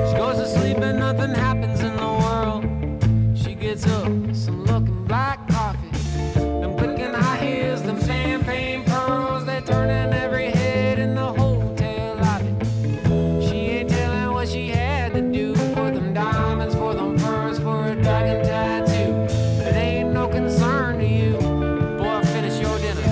She goes to sleep and nothing happens in the world. She gets up, some looking black coffee, them clicking high heels, them champagne pearls, they turning every head in the hotel lobby. She ain't telling what she had to do for them diamonds, for them pearls, for a dragon tattoo. But it ain't no concern to you. Boy, finish your dinner.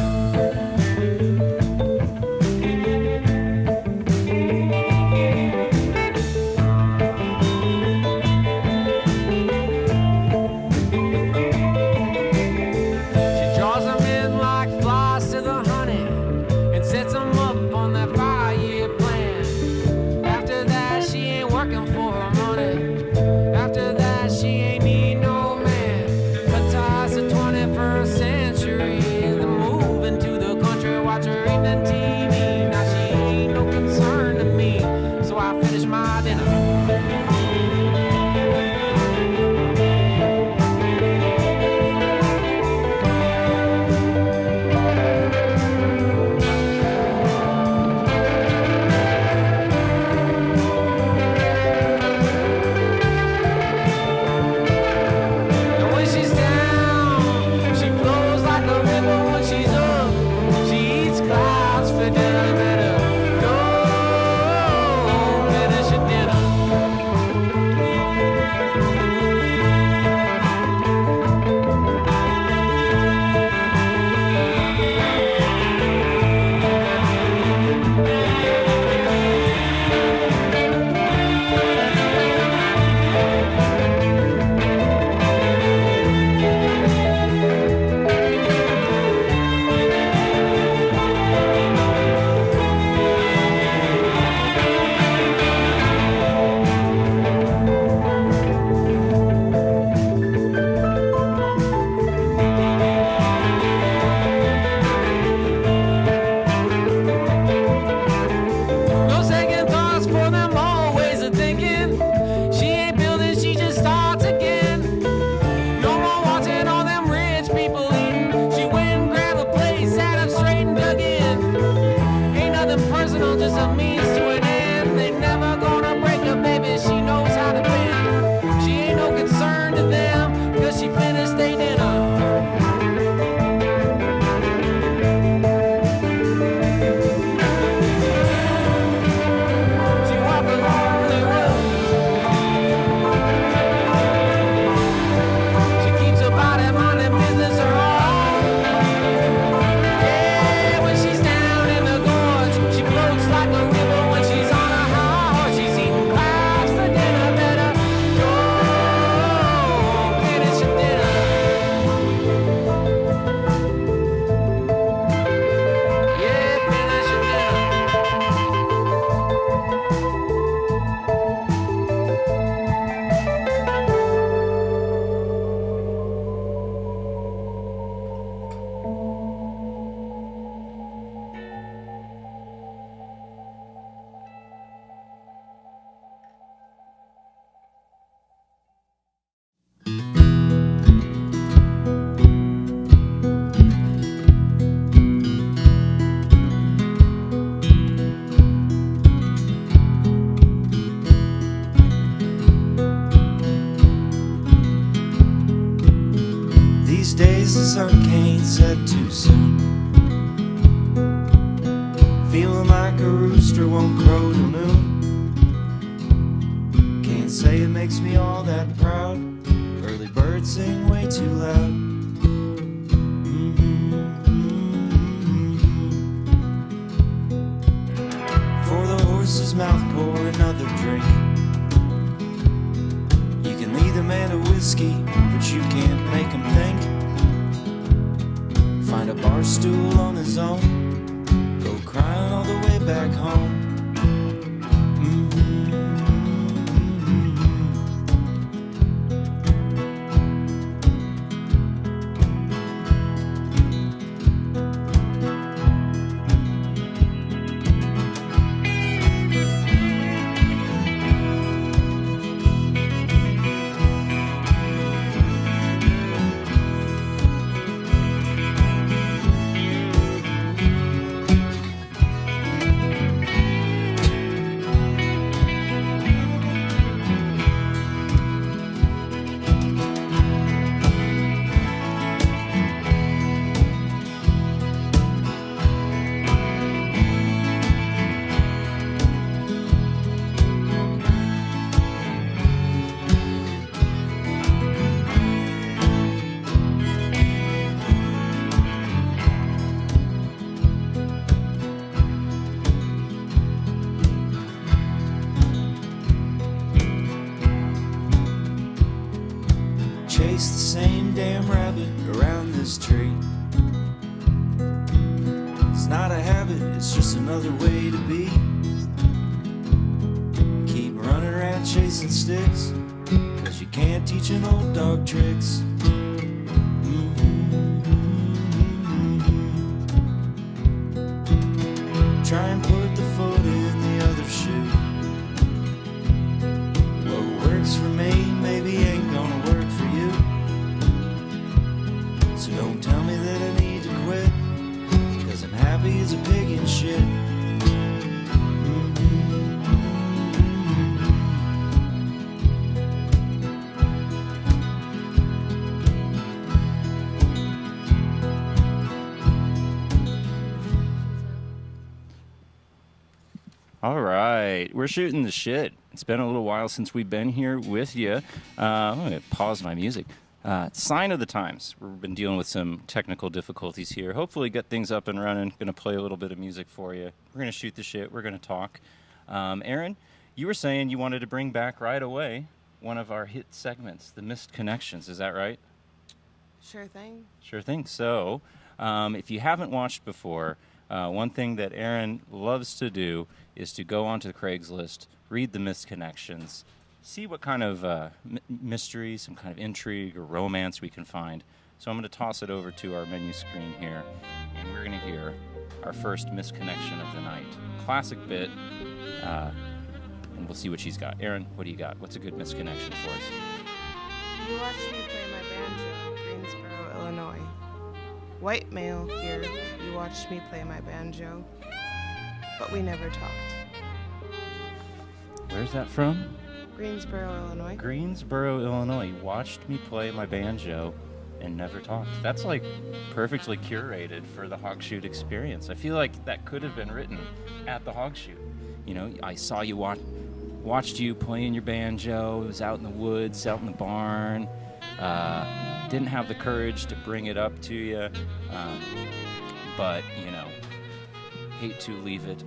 this hurricane set too soon. Feeling like a rooster won't crow till noon. Can't say it makes me all that proud. Early birds sing way too loud. For the horse's mouth, pour another drink. You can lead a man to whiskey, but you can't make him think. Find a bar stool on his own, go crying all the way back home. chase the same damn rabbit around this tree. It's not a habit, it's just another way to be. Keep running around chasing sticks, 'cause you can't teach an old dog tricks. Try and put the foot in the other shoe. What works for me maybe ain't gonna work for you. So don't tell me that I need to quit, 'cause I'm happy as a pig in shit. All right, we're shooting the shit. It's been a little while since we've been here with you. I'm going to pause my music. Sign of the times. We've been dealing with some technical difficulties here. Hopefully get things up and running. Going to play a little bit of music for you. We're going to shoot the shit. We're going to talk. Aaron, you were saying you wanted to bring back right away one of our hit segments, the Missed Connections. Is that right? Sure thing. Sure thing. So if you haven't watched before, one thing that Aaron loves to do is to go onto Craigslist, read the Missed Connections, see what kind of mystery, some kind of intrigue or romance we can find. So I'm going to toss it over to our menu screen here, and we're going to hear our first Missed Connection of the night. Classic bit, and we'll see what she's got. Aaron, what do you got? What's a good Missed Connection for us? You watched me play my banjo, Greensboro, Illinois. White male here, you watched me play my banjo, but we never talked. Where's that from? Greensboro, Illinois. Greensboro, Illinois. You watched me play my banjo and never talked. That's like perfectly curated for the Hogchute experience. I feel like that could have been written at the Hogchute. You know, I saw you watched you playing your banjo. It was out in the woods, out in the barn. Didn't have the courage to bring it up to you, but, you know, hate to leave it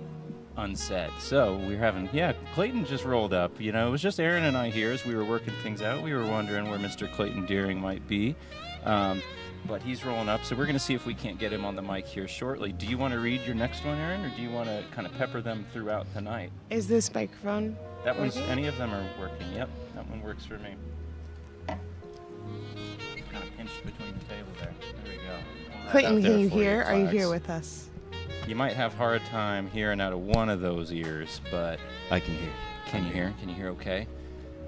unsaid. So we're having, Clayton just rolled up. You know, it was just Aaron and I here as we were working things out. We were wondering where Mr. Clayton Deering might be, but he's rolling up, so we're going to see if we can't get him on the mic here shortly. Do you want to read your next one, Aaron, or do you want to kind of pepper them throughout the night? Is this microphone That one's, working? any of them are working. Yep, that one works for me. Kind of pinched between the table there. There we go. Clayton, Out there can you for you, hear? Are you class. here with us? You might have hard time hearing out of one of those ears, but I can hear. can you hear? Can you hear okay?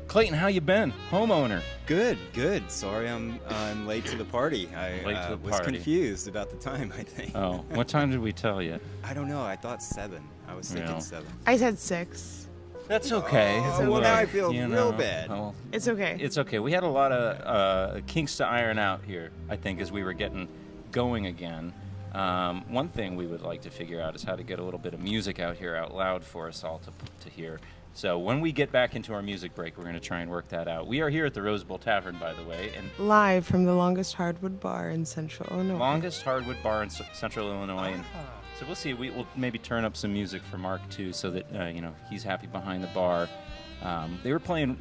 Clayton, how you been? Homeowner. Good, good. Sorry I'm late to the party. I Late to the was party. confused about the time, I think. Oh, what time did we tell you? I don't know. I thought 7. I was thinking Yeah. 7. I said 6. That's okay. Oh, well, now I feel You real know, bad. well, It's okay. it's okay. We had a lot of kinks to iron out here, I think, as we were getting going again. One thing we would like to figure out is how to get a little bit of music out here out loud for us all to hear. So when we get back into our music break, we're going to try and work that out. We are here at the Rose Bowl Tavern, by the way, and Live from the longest hardwood bar in Central Illinois. longest hardwood bar in Central Illinois. And so we'll see. We'll maybe turn up some music for Mark too, so that you know, he's happy behind the bar. They were playing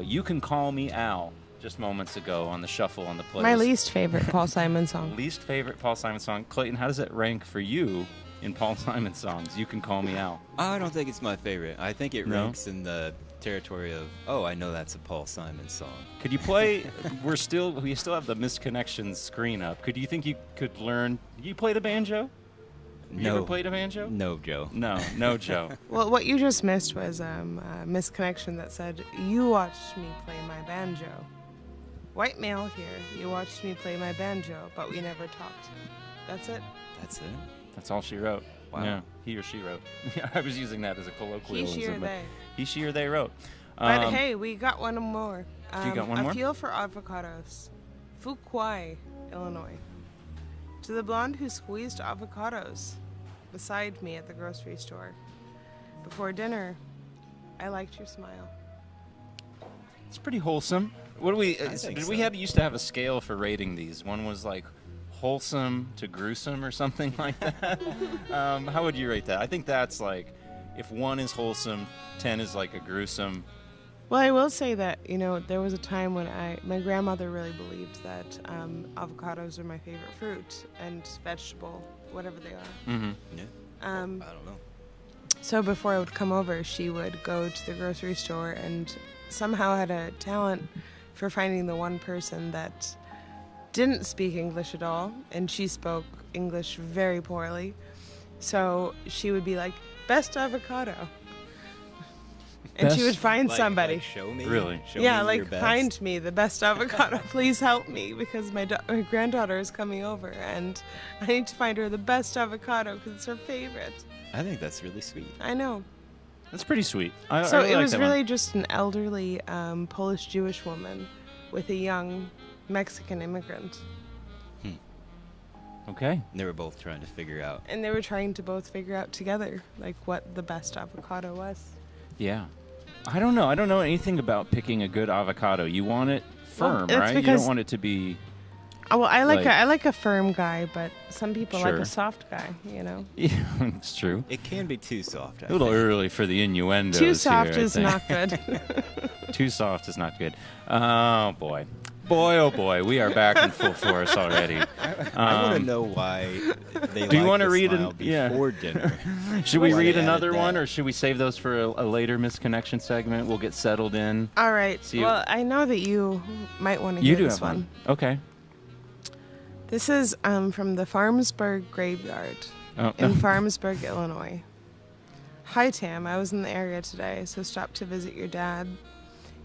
"You Can Call Me Al" just moments ago on the shuffle on the playlist. My least favorite Paul Simon song. Least favorite Paul Simon song. Clayton, how does that rank for you in Paul Simon songs? You Can Call Me Al. I don't think it's my favorite. I think it No? ranks in the territory of, oh, I know that's a Paul Simon song. Could you play? we still have the Missed Connections screen up. You think you could learn? You play the banjo? You ever played a banjo? No, Joe. No, Joe. Well, what you just missed was a misconnection that said, you watched me play my banjo. White male here, you watched me play my banjo, but we never talked. That's it. That's it? That's all she wrote. Wow. Yeah, he or she wrote. Yeah, I was using that as a He, colloquialism. she, or but they. He, she, or they wrote. But hey, we got one more. You got one more? A feel for avocados. Fuquay, Illinois. To the blonde who squeezed avocados beside me at the grocery store. Before dinner, I liked your smile. It's pretty wholesome. What do we? I think Did so. we used to have a scale for rating these? One was like wholesome to gruesome or something like that. How would you rate that? I think that's like, if 1 is wholesome, 10 is like a gruesome. Well, I will say that, there was a time when my grandmother really believed that avocados are my favorite fruit and vegetable, whatever they are. Mm-hmm. Yeah. Um, I don't know. So before I would come over, she would go to the grocery store and somehow had a talent for finding the one person that didn't speak English at all, and she spoke English very poorly. So she would be like, best avocado. And she would find somebody. Like show me. Really? Show Yeah, me like your best. find me the best avocado. Please help me because my granddaughter is coming over and I need to find her the best avocado because it's her favorite. I think that's really sweet. I know. That's pretty sweet. I So really it like was that really one. just an elderly Polish Jewish woman with a young Mexican immigrant. Okay. They were both trying to figure out. And they were trying to both figure out together like what the best avocado was. Yeah. I don't know. I don't know anything about picking a good avocado. You want it firm, it's right? You don't because- want it to be... Oh, well, I Like- like a firm guy, but some people like Sure. a soft guy, Yeah, it's true. It can be too soft. I A little think. early for the innuendos Too soft here, I is think. not good. Too soft is not good. Oh, boy. Boy, oh, boy. We are back in full force already. I want to know why they do you like wanna to read an- smile yeah. before dinner. Should we Why read they added another that. one, or should we save those for a later misconnection segment? We'll get settled in. All right. See, Well, I know that you might want to You hear do this have one. one. Okay. This is from the Farmsburg Graveyard Oh, in Farmsburg, Illinois. Hi, Tam. I was in the area today, so stopped to visit your dad.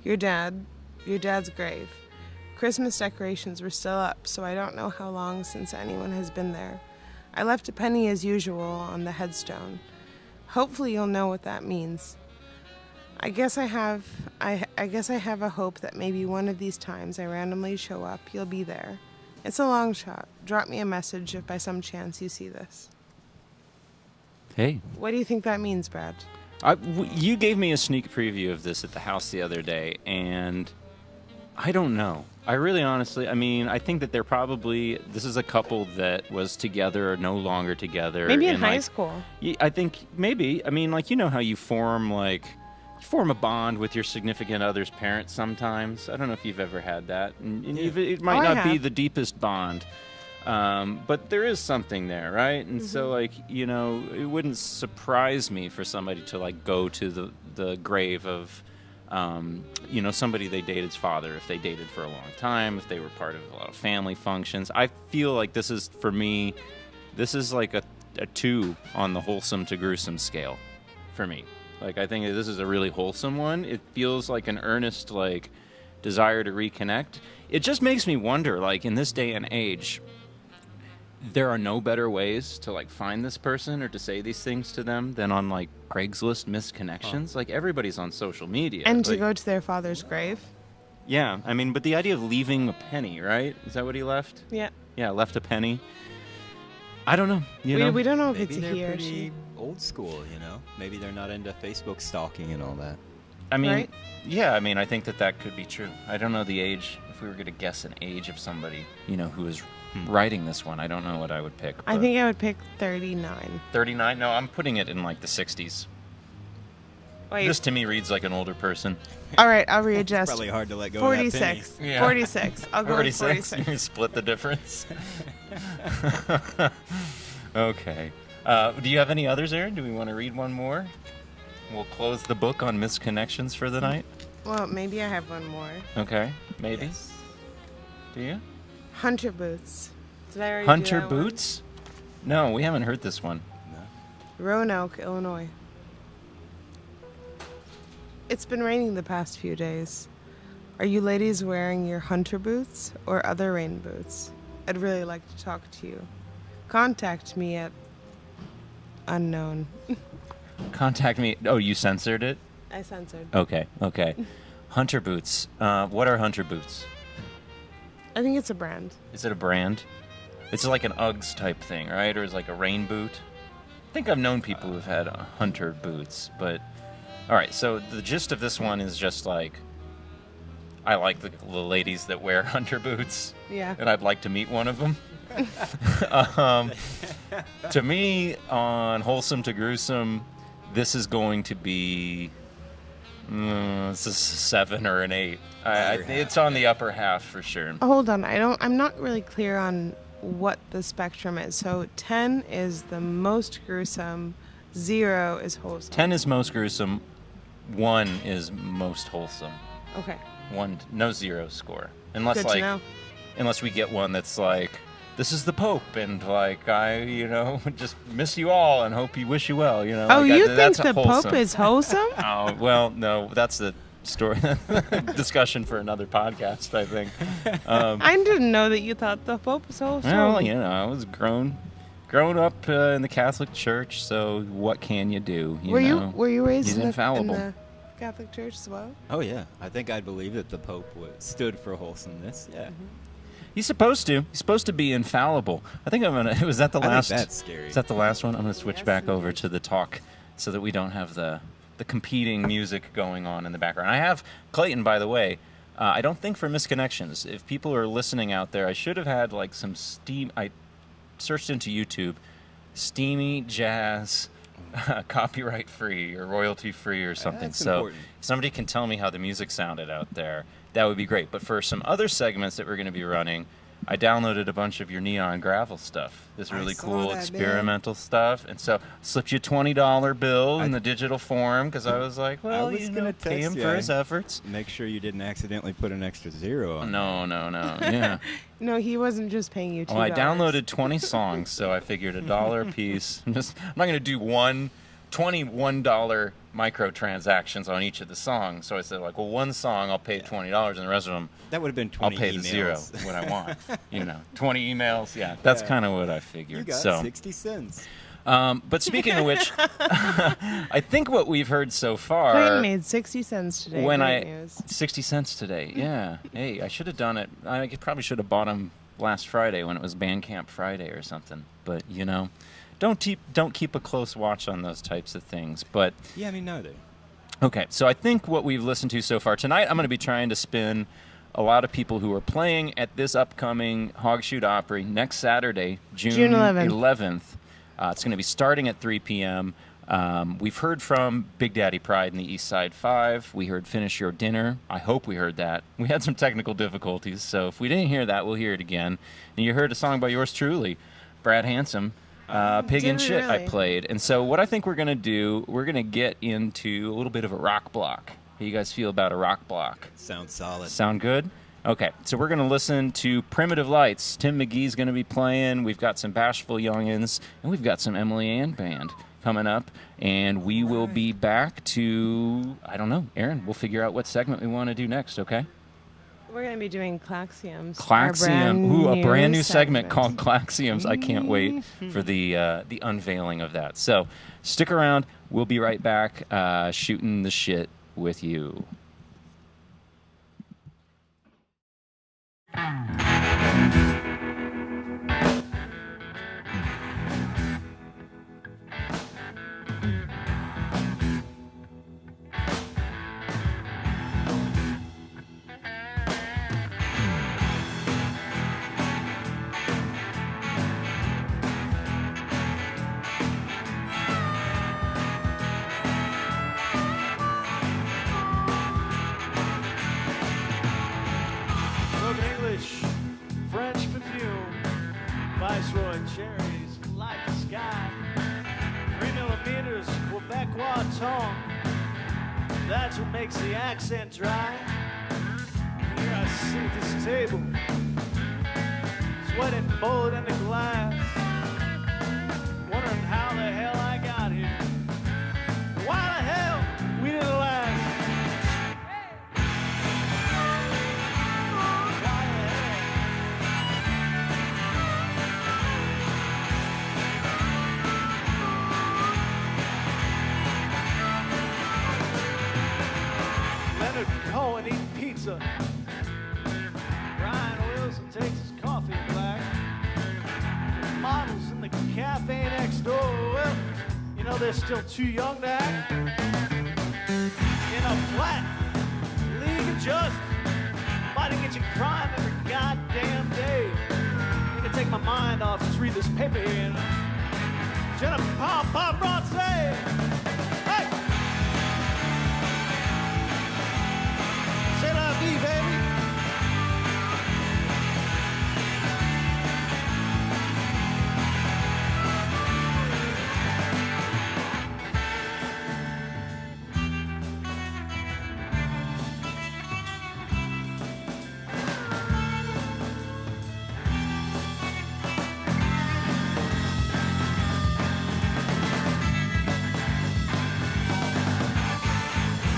Your dad's grave. Christmas decorations were still up, so I don't know how long since anyone has been there. I left a penny as usual on the headstone. Hopefully you'll know what that means. I guess I have a hope that maybe one of these times I randomly show up, you'll be there. It's a long shot. Drop me a message if by some chance you see this. hey. What do you think that means, Brad? You gave me a sneak preview of this at the house the other day, and I don't know. I really honestly, I think that this is a couple that was together or no longer together. Maybe in and, high like, school. I think maybe. You know how you form a bond with your significant other's parents sometimes. I don't know if you've ever had that. And it might I not be have. the deepest bond. But there is something there, right? And so, it wouldn't surprise me for somebody to, go to the grave of, somebody they dated's father, if they dated for a long time, if they were part of a lot of family functions. I feel like this is, for me, like a 2 on the wholesome to gruesome scale for me. I think that this is a really wholesome one. It feels like an earnest, desire to reconnect. It just makes me wonder, in this day and age, there are no better ways to find this person or to say these things to them than on Craigslist misconnections. Everybody's on social media. And to go to their father's grave. Yeah, but the idea of leaving a penny, right? Is that what he left? Yeah. Yeah, left a penny. I don't know. We don't know if Maybe it's a they're he or pretty she. old school, Maybe they're not into Facebook stalking and all that. Right? Yeah, I think that could be true. I don't know the age. If we were going to guess an age of somebody, who is writing this one, I don't know what I would pick. I but- think I would pick 39. 39? No, I'm putting it in the 60s. Wait. This to me reads like an older person. All right, I'll readjust. Probably hard to let go of that 46. penny. Yeah. 46. I'll go with 46. You split the difference. Okay. Do you have any others, Aaron? Do we want to read one more? We'll close the book on misconnections for the night. Well, maybe I have one more. Okay, maybe. Yes. Do you? Hunter boots. Did I already do Hunter that one? boots? No, we haven't heard this one. Roanoke, Illinois. It's been raining the past few days. Are you ladies wearing your hunter boots or other rain boots? I'd really like to talk to you. Contact me at unknown. Contact me. Oh, you censored it? I censored. Okay. Hunter boots. What are hunter boots? I think it's a brand. Is it a brand? It's like an Uggs type thing, right? Or is it like a rain boot? I think I've known people who've had hunter boots, but... Alright, so the gist of this one is just I like the ladies that wear hunter boots, Yeah. and I'd like to meet one of them. To me, on Wholesome to Gruesome, this is going to be It's a 7 or an 8. It's on the upper half for sure. Hold on, I'm not really clear on what the spectrum is. So 10 is the most gruesome, 0 is wholesome. 10 is most gruesome, 1 is most wholesome. Okay. 1, no 0 score. Good to know. Unless we get one that's like, this is the Pope, and like, I, just miss you all and wish you well, Oh, like, you think that's the wholesome. Pope is wholesome? Oh, well, no, that's the story discussion for another podcast, I think. I didn't know that you thought the Pope was wholesome. Well, I was grown up in the Catholic Church, so what can you do? Were you raised He's in infallible. the Catholic Church as well? Oh yeah, I think I'd believe that the Pope stood for wholesomeness. Yeah. Mm-hmm. He's supposed to. He's supposed to be infallible. I think I'm gonna. Was that the last? I think that's scary. Is that the last one? I'm gonna switch back over to the talk, so that we don't have the competing music going on in the background. I have Clayton, by the way. I don't think for misconnections. If people are listening out there, I should have had like some steam. I searched into YouTube, steamy jazz, copyright free or royalty free or something. That's So important. if somebody can tell me how the music sounded out there, that would be great. But for some other segments that we're going to be running, I downloaded a bunch of your Neon Gravel stuff. This really saw cool that, experimental stuff. And so slipped you a $20 bill in the digital form because I was like, well, I was gonna pay text him you. for his efforts. Make sure you didn't accidentally put an extra 0 on. No. Yeah. No, he wasn't just paying you $2. Well, I downloaded 20 songs, so I figured $1 a piece. I'm not going to do $21 microtransactions on each of the songs. So I said, like, well, one song I'll pay $20, and the rest of them That would have been I'll 20 pay emails. the 0 what I want. 20 emails. Yeah, that's kind of what I figured. You got so 60 cents. But speaking of which, I think what we've heard so far. Clayton made 60 cents today. when Great news. 60 cents today. Yeah. Hey, I should have done it. I probably should have bought them last Friday when it was Bandcamp Friday or something. But don't keep a close watch on those types of things. But Yeah, I mean, no, they. okay, so I think what we've listened to so far tonight, I'm going to be trying to spin a lot of people who are playing at this upcoming Hogchute Opry next Saturday, June 11th. It's going to be starting at 3 p.m. We've heard from Big Daddy Pride and the East Side 5. We heard Finish Your Dinner. I hope we heard that. We had some technical difficulties, so if we didn't hear that, we'll hear it again. And you heard a song by yours truly, Brad Handsome. Pig and Did we Shit I really? played. And so what I think we're going to do, we're going to get into a little bit of a rock block. How you guys feel about a rock block? Sounds solid. Sound good? Okay, so we're going to listen to Primitive Lights. Tim McGee's going to be playing. We've got some Bashful Youngins, and we've got some Emily Ann Band coming up. And we will be back to, I don't know, Aaron, we'll figure out what segment we want to do next, okay? We're going to be doing Claxiums. Claxium. Ooh, a brand new segment called Claxiums. I can't wait for the unveiling of that. So stick around. We'll be right back shooting the shit with you. Broken English, French perfume, Viceroy cherries, light the sky. 3mm, Quebecois tone, that's what makes the accent dry. Here I sit at this table, sweating bullet in the glass, wondering how the hell I got here. Why the hell we didn't last? Why the hell? Leonard Cohen eating pizza. Brian Wilson takes his coffee black. Models in the cafe next door. Well, you know they're still too young to act. In a flat league of justice, fighting against crime every goddamn day. I'm gonna take my mind off, just read this paper here. Jenna Paparazzi. Hey! Kentucky, baby.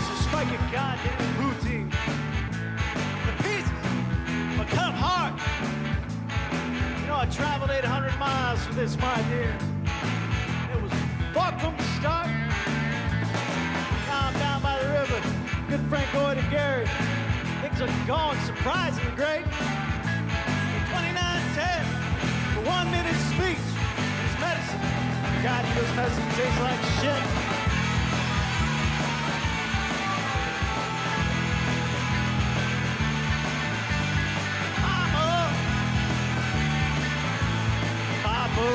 So spike your goddamn poutine. The pieces are cut 'em hard. You know, I traveled 800 miles for this, my dear. It was far from the start. Now I'm down by the river. Good Frank Lloyd and Gary. Things are going surprisingly great. 2910 for 1 minute speech. It's medicine. God, this medicine tastes like shit. Mama, Papa.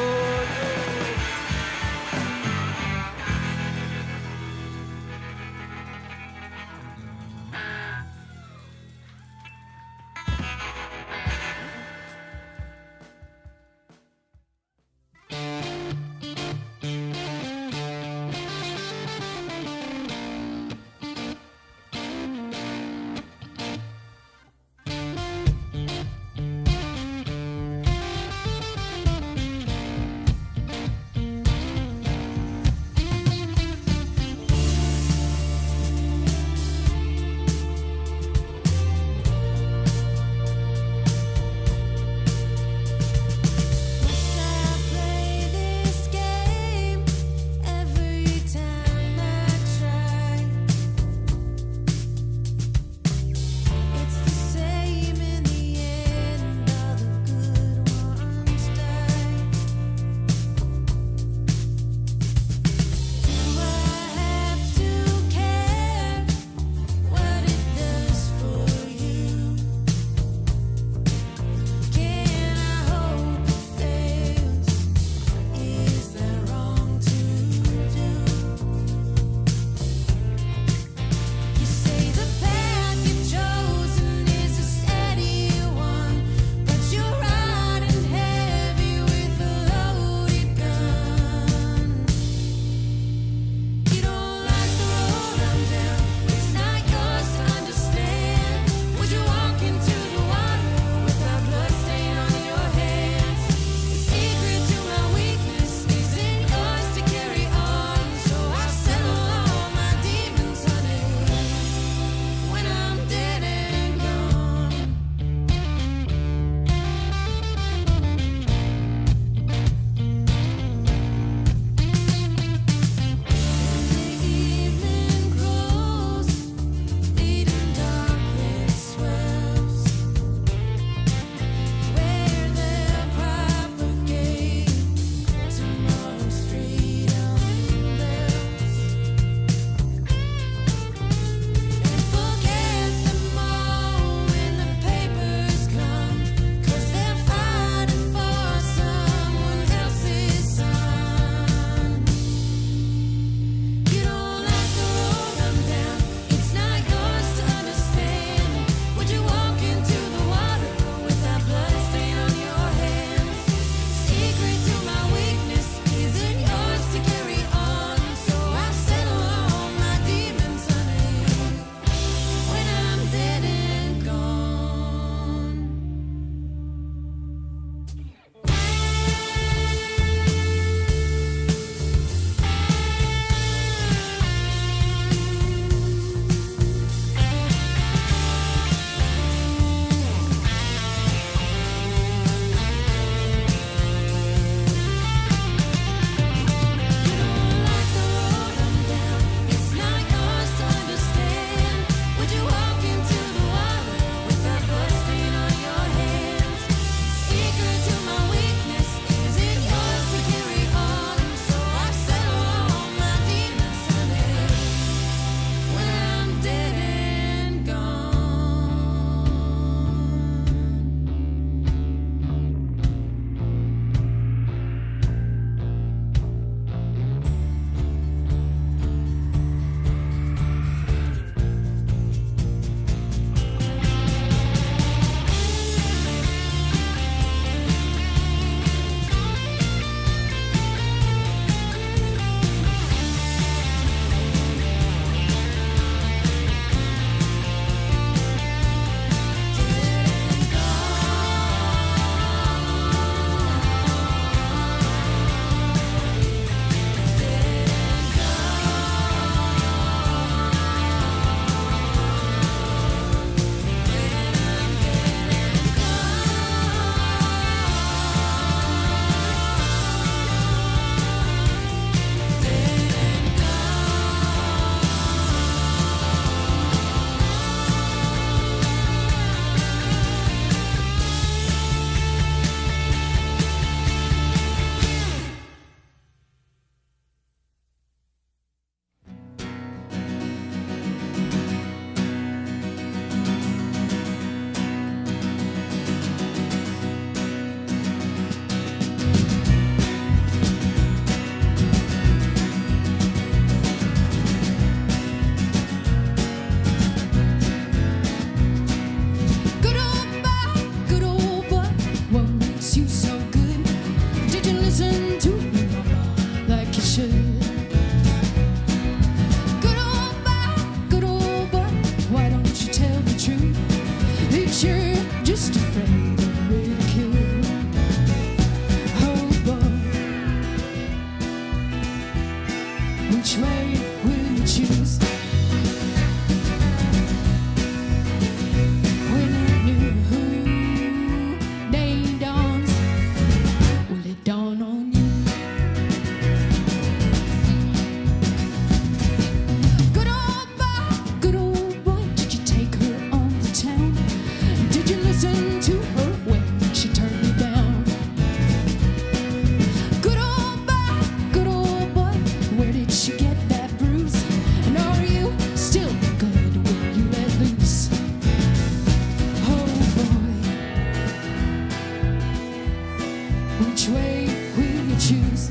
Which way will you choose?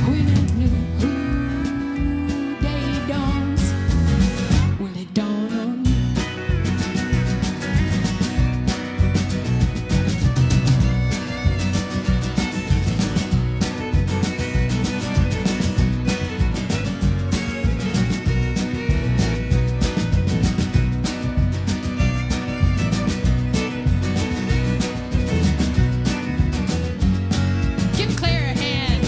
When a new day dawns, will it dawn on you? Give Claire a hand.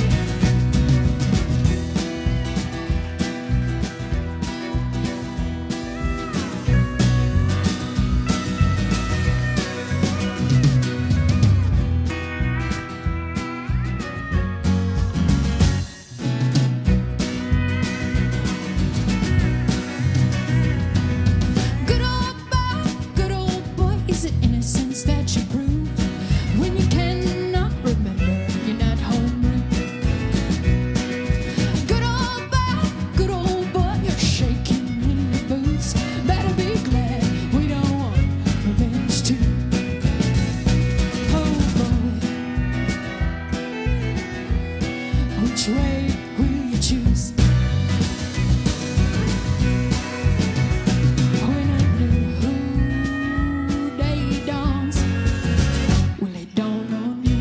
Good old boy, is it innocence that you prove? When you cannot remember, you're not home. Good old boy, you're shaking in your boots. Better be glad we don't want revenge too. Oh boy, which way will you choose? When a new day dawns, will it dawn on you?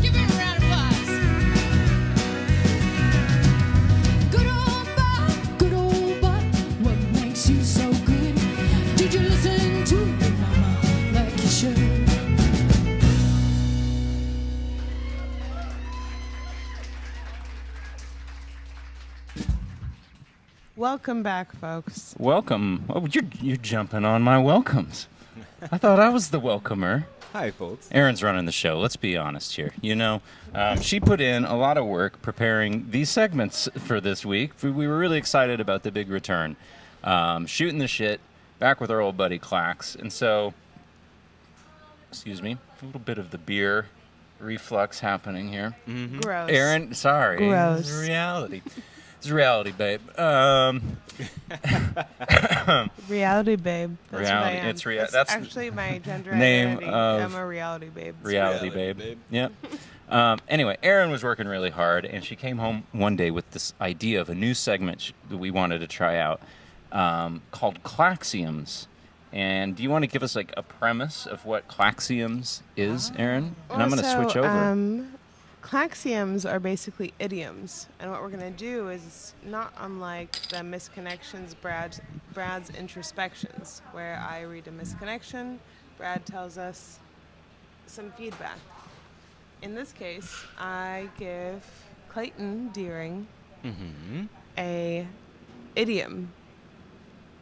Give him a round of applause. Good old boy, what makes you so good? Did you listen to your mama like you should? Welcome back, folks. Welcome. Oh, you're jumping on my welcomes. I thought I was the welcomer. Hi, folks. Erin's running the show. Let's be honest here. You know, she put in a lot of work preparing these segments for this week. We were really excited about the big return. Shooting the shit, back with our old buddy Clax. And so, excuse me, a little bit of the beer reflux happening here. Gross. Erin, sorry. Gross. It's reality. It's reality, babe. Reality babe. That's Reality. What I am. It's That's that's the actually my gender name identity. of I'm a reality babe. reality, babe. Yep. Anyway, Erin was working really hard, and she came home one day with this idea of a new segment that we wanted to try out called Claxioms. And do you want to give us like a premise of what Claxioms is, Erin? And I'm going to switch over. Claxioms are basically idioms, and what we're going to do is not unlike the misconnections, Brad's introspections, where I read a misconnection, Brad tells us some feedback. In this case, I give Clayton Deering a idiom.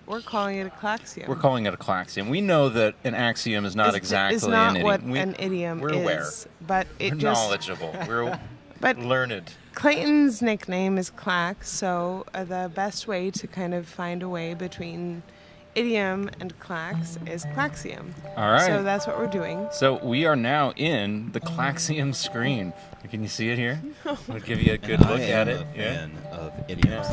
We're calling it a claxiom. We're calling it a claxiom. We know that an axiom is not exactly it's not an idiom. what an idiom we're is, aware. but it We're just knowledgeable. We're But learned. Clayton's nickname is Clax, so the best way to kind of find a way between idiom and clax is claxiom. All right. So that's what we're doing. So we are now in the Claxiom screen. Can you see it here? We'll give you a good I look am at it. a fan of idioms.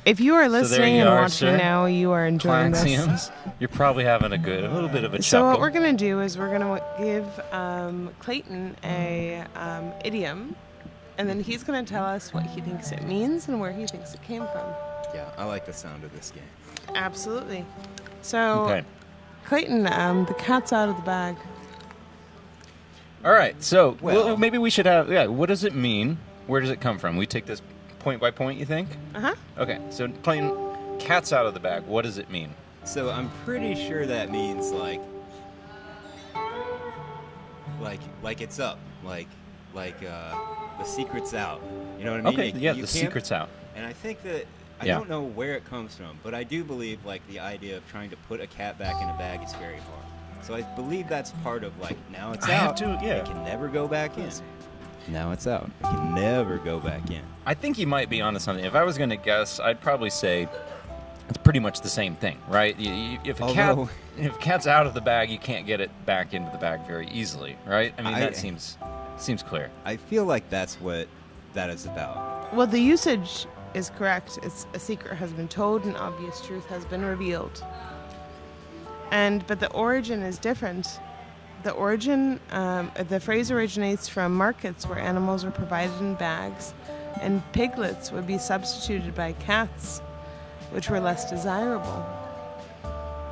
If you are So there listening you and are, watching sir. now, you are enjoying this. Claxioms. You're probably having a little bit of a So chuckle. what we're gonna do is we're gonna give Clayton a idiom, and then he's gonna tell us what he thinks it means and where he thinks it came from. Yeah, I like the sound of this game. Absolutely. So, Okay. Clayton, the cat's out of the bag. All right. So Well- maybe we should have. Yeah. What does it mean? Where does it come from? We take this point by point. You think? Uh-huh. Okay. So Clayton, cat's out of the bag. What does it mean? So I'm pretty sure that means like it's up, like the secret's out. You know what I mean? Okay, yeah, You the can't- secret's out. And I think that I Yeah. don't know where it comes from, but I do believe like the idea of trying to put a cat back in a bag is very hard. So I believe that's part of like now it's I have out. to- yeah. It can never go back in. Now it's out. It can never go back in. I think you might be onto something. If I was going to guess, I'd probably say it's pretty much the same thing, right? If Although- if a cat's out of the bag, you can't get it back into the bag very easily, right? I mean, that seems clear. I feel like that's what that is about. Well, the usage is correct. It's a secret has been told, an obvious truth has been revealed. But the origin is different. The phrase originates from markets where animals were provided in bags, and piglets would be substituted by cats, which were less desirable.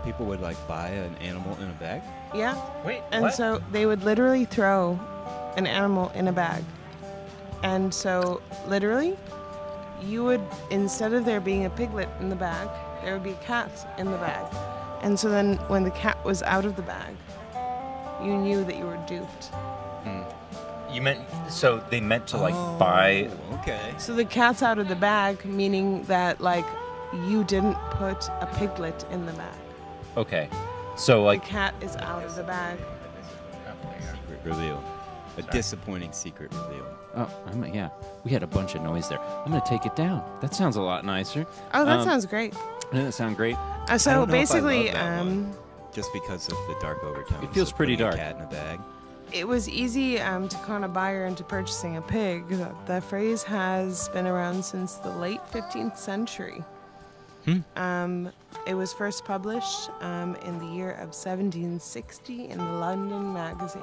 People would like buy an animal in a bag. Yeah. Wait, And so they would literally throw an animal in a bag. And so literally, you would, instead of there being a piglet in the bag, there would be a cat in the bag. And so then when the cat was out of the bag, you knew that you were duped. You meant so they meant to like buy. Okay. So the cat's out of the bag, meaning that like you didn't put a piglet in the bag. Okay, so The like cat is out of the bag. Secret reveal. A disappointing secret reveal. yeah, we had a bunch of noise there. I'm gonna take it down. That sounds a lot nicer. Oh, that sounds great. Doesn't that sound great? I So don't know if I basically, love that one, just because of the dark overtones. It feels of pretty putting dark. A cat in a bag. it was easy to con a buyer into purchasing a pig. The phrase has been around since the late 15th century. It was first published in the year of 1760 in the London Magazine.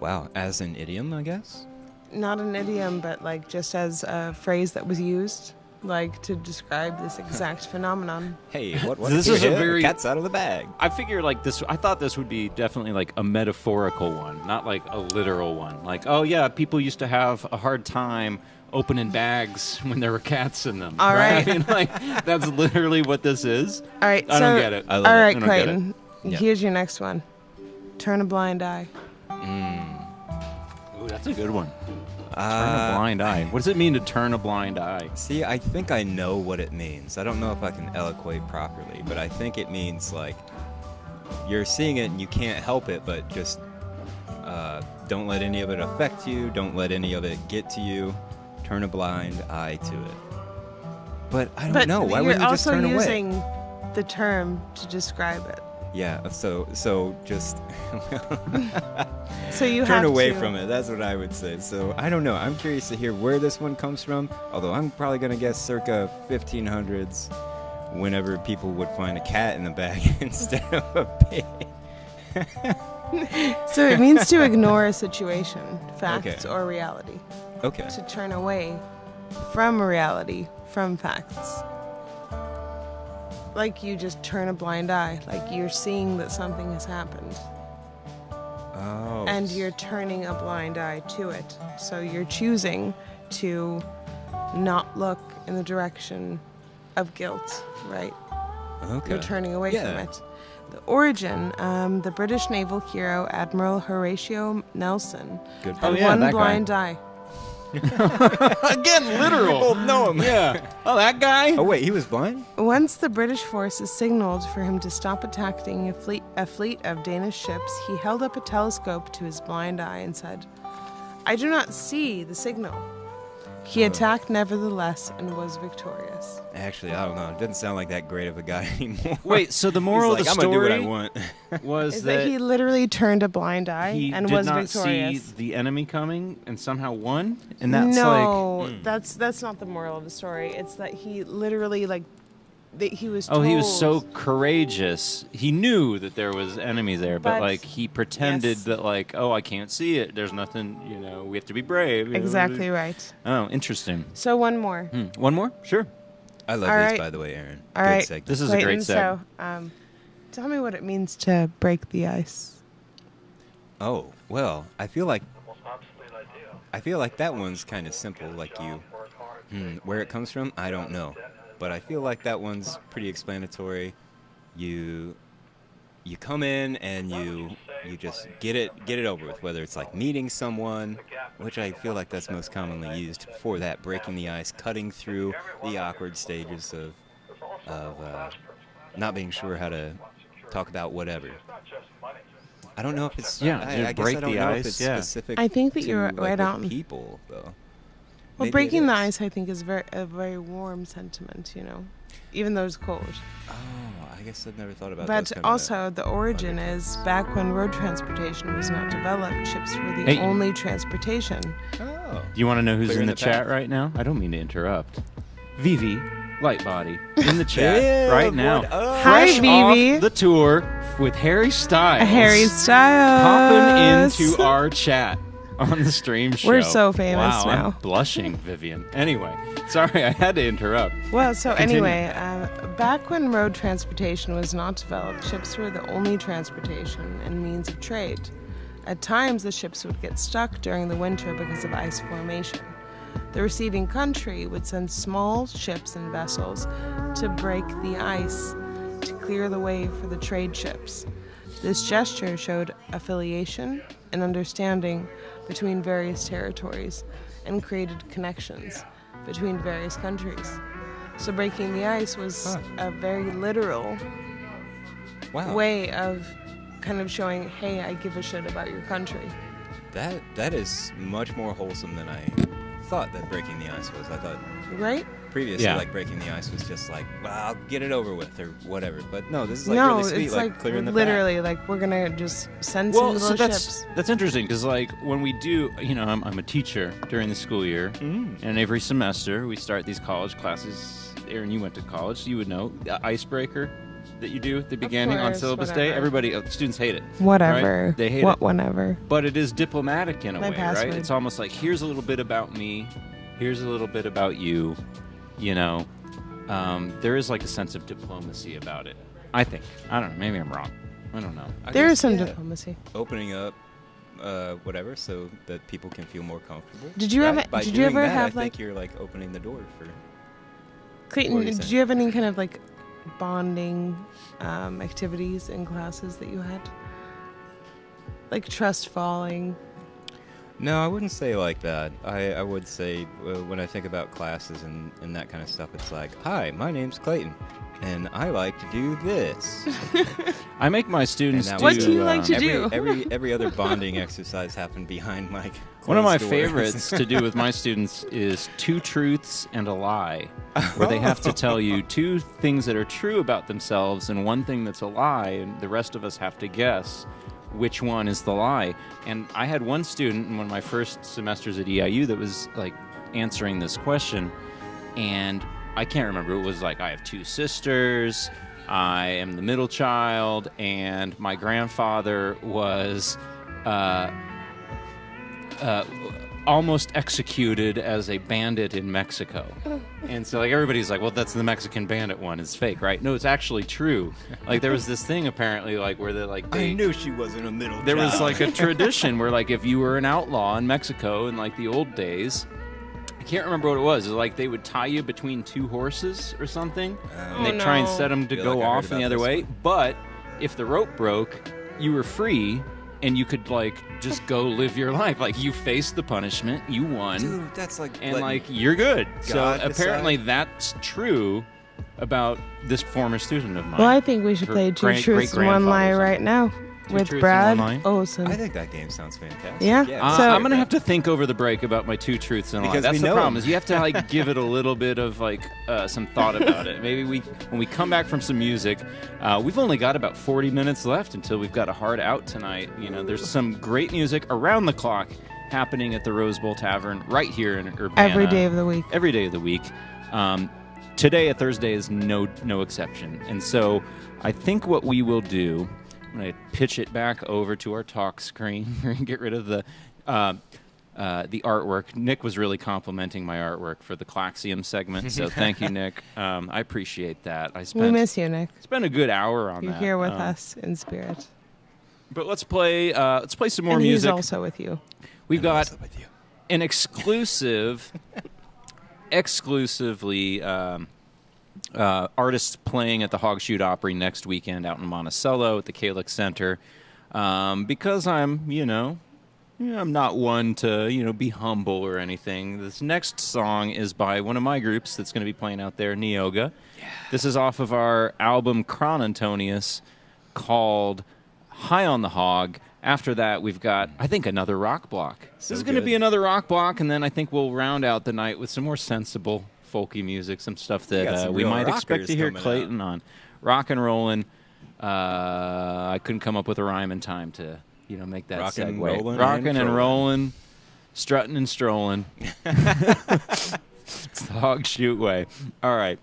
Wow, as an idiom, I guess. Not an idiom, but like just as a phrase that was used, like to describe this exact phenomenon. Hey, what? This is a very- cat's out of the bag. I figure like this. I thought this would be definitely like a metaphorical one, not like a literal one. Like, oh yeah, people used to have a hard time opening bags when there were cats in them. All right. I mean, like that's literally what this is. All right, I don't get it. I love all it. right, I don't get it. Clayton. Yeah. Here's your next one. Turn a blind eye. Ooh, that's a good one. Turn a blind eye. What does it mean to turn a blind eye? See, I think I know what it means. I don't know if I can eloquate properly, but I think it means like you're seeing it and you can't help it, but just don't let any of it affect you. Don't let any of it get to you. Turn a blind eye to it. But I don't But know. Why you're wouldn't you just also turn away? using the term to describe it. Yeah. So just So you turn have away to, from it. That's what I would say. So I don't know. I'm curious to hear where this one comes from. Although I'm probably gonna guess circa 1500s, whenever people would find a cat in the bag instead of a pig. So it means to ignore a situation, facts Okay. or reality. Okay. To turn away from reality, from facts. Like you just turn a blind eye, like you're seeing that something has happened. Oh. And you're turning a blind eye to it. So you're choosing to not look in the direction of guilt, right? Okay. You're turning away Yeah. from it. The origin, the British naval hero Admiral Horatio Nelson Good. had yeah, one that guy. blind eye. Again, literal. both know him. Yeah. Oh, that guy. Oh wait, he was blind? Once the British forces signaled for him to stop attacking a fleet of Danish ships, he held up a telescope to his blind eye and said, "I do not see the signal." He attacked nevertheless and was victorious. Actually, I don't know. It doesn't sound like that great of a guy anymore. Wait, so the moral He's of like, the I'm gonna story do what I want. was Is that he that literally turned a blind eye he and did was not victorious. see the enemy coming and somehow won, and that's No, like. that's not the moral of the story. It's that he literally he was Oh, he was so told- courageous. He knew that there was enemy there, but But- like he pretended yes. that like, oh, I can't see it. There's nothing. We have to be brave. Exactly right. Oh, interesting. So one more. One more? Sure. I love All these, right. by the way, Aaron. All Good right. segment. This is a great Clayton, seg. So, tell me what it means to break the ice. Oh, well, I feel like that one's kind of simple. Like where it comes from, I don't know, but I feel like that one's pretty explanatory. You come in and you You just get it over with, whether it's like meeting someone, which I feel like that's most commonly used for that, breaking the ice, cutting through the awkward stages of not being sure how to talk about whatever. I don't know if it's I guess break I don't the know ice, if it's yeah. specific. I think that to, you're like, right with on. people though. Well, Maybe it breaking the is. ice, I think, is a very warm sentiment, you know, even though it's cold. Oh, I guess I've never thought about. But those kinda- also, the origin is back when road transportation was not developed, ships were the Hey. only transportation. Oh. Do you want to know who's Clear in the the chat path. right now? I don't mean to interrupt. Vivi, Lightbody, in the chat Yeah, right now. what up? Hi, Fresh Vivi. off the tour with Harry Styles. Harry Styles. Popping into our chat on the stream show. We're so famous wow, now. I'm blushing, Vivian. Anyway, sorry, I had to interrupt. Well, so Continue. anyway, back when road transportation was not developed, ships were the only transportation and means of trade. At times, the ships would get stuck during the winter because of ice formation. The receiving country would send small ships and vessels to break the ice to clear the way for the trade ships. This gesture showed affiliation and understanding between various territories and created connections between various countries. So breaking the ice was a very literal Wow. way of kind of showing, hey, I give a shit about your country. That is much more wholesome than I thought that breaking the ice was. I thought Right? previously Yeah. like breaking the ice was just like, well, I'll get it over with or whatever. But no, this is like No, really sweet, it's like clearing the literally like we're gonna just send some Well, little so that's ships. that's interesting because like when we do, you know, I'm a teacher during the school year, and every semester we start these college classes. Aaron, you went to college, so you would know the icebreaker that you do at the beginning on course, syllabus day. whatever. Everybody, students hate it. Whatever. Right? They hate what? it. Whenever. But it is diplomatic in a My way, password. right? It's almost like here's a little bit about me, here's a little bit about you. You know, there is like a sense of diplomacy about it. I think. I don't know. Maybe I'm wrong. I don't know. I There guess, is some yeah, diplomacy. opening up, whatever, so that people can feel more comfortable. Did you right? ever- By did you doing ever that, have, I like- think you're like opening the door for. Clayton, What were you did saying? you have any kind of like bonding activities in classes that you had? Like trust falling? No, I wouldn't say like that. I would say when I think about classes and that kind of stuff, it's like, hi, my name's Clayton, and I like to do this. I make my students And that do. What do you like to do? Every other bonding exercise happened behind my. One of my closed doors. favorites to do with my students is 2 truths and a lie, where they have to tell you 2 things that are true about themselves and 1 thing that's a lie, and the rest of us have to guess which one is the lie. And I had one student in one of my first semesters at EIU that was like answering this question, and I can't remember. It was like, I have 2 sisters, I am the middle child, and my grandfather was almost executed as a bandit in Mexico. And so like everybody's like, well, that's the Mexican bandit one. It's fake, right? No, it's actually true. Like there was this thing apparently like where they like I knew she wasn't a middle. there was child. like a tradition where like if you were an outlaw in Mexico in like the old days, I can't remember what it was. It was like they would tie you between 2 horses or something, and they'd try and no. set them to Feel go like I heard off in the about other this way. one. But if the rope broke, you were free. And you could like just go live your life. Like you faced the punishment, you won, Dude, that's like. and letting like you're good. So God apparently decide. that's true about this former student of mine. Well, I think we should Her play 2 great- truths and 1 lie great-grandfather's right now with truths and Brad 1 lie? Olson. I think that game sounds fantastic. Yeah? So- I'm gonna have to think over the break about my 2 truths and a lie. Because That's we the know problem. them. Is you have to like give it a little bit of like some thought about it. Maybe when we come back from some music, we've only got about 40 minutes left until we've got a hard out tonight. You know, there's some great music around the clock happening at the Rose Bowl Tavern right here in Urbana. Every day of the week. Every day of the week. Today, a Thursday, is no exception. And so I think what we will do, I'm going to pitch it back over to our talk screen and get rid of the artwork. Nick was really complimenting my artwork for the Claxium segment, so thank you, Nick. I appreciate that. I We spent miss you, Nick. a good hour on You're that. here with us in spirit. But let's play some more And he's music. also with you. We've got What's up with you? an exclusively artists playing at the Hogchute OPRY next weekend out in Monticello at the Kalik Center. Because I'm, I'm not one to, be humble or anything. This next song is by one of my groups that's going to be playing out there, Neoga. Yeah. This is off of our album Chronantonius called High on the Hog. After that, we've got, I think, another rock block. This is going to be another rock block, and then I think we'll round out the night with some more sensible, folky music, some stuff that we might expect to hear Clayton on. Rock and rollin'. I couldn't come up with a rhyme in time to, make that Rockin', segue. rollin', Rockin' and rollin', strutting and strolling. It's the Hogchute way. All right.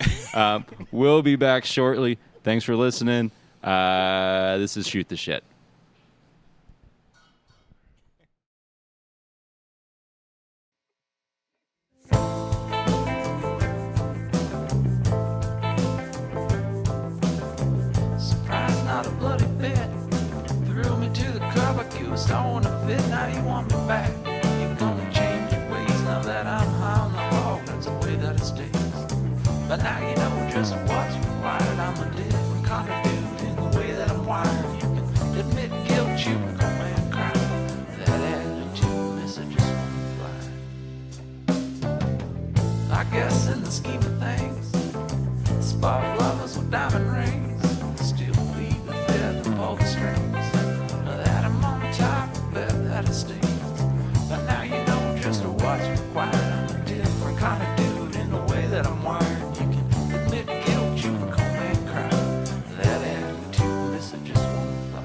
We'll be back shortly. Thanks for listening. This is Chute the Shit. Surprise, not a bloody bit. Threw me to the curb, accused, I want to fit. Now you want me back. You're gonna change your ways now that I'm high on the hog. That's the way that it stays. But now you know just what's required. I'm a different kind of dude in the way that I'm wired. You can admit guilt, you can go and cry. That attitude message just won't fly. I guess in the scheme of things, spark lovers with diamond rings still bleed the fifth of all the strings. That I'm on top, bet that it stings. But now you know just what's required. I'm a different kind of dude in the way that I'm wired. You can admit guilt, you can come and cry. That attitude message just won't fly.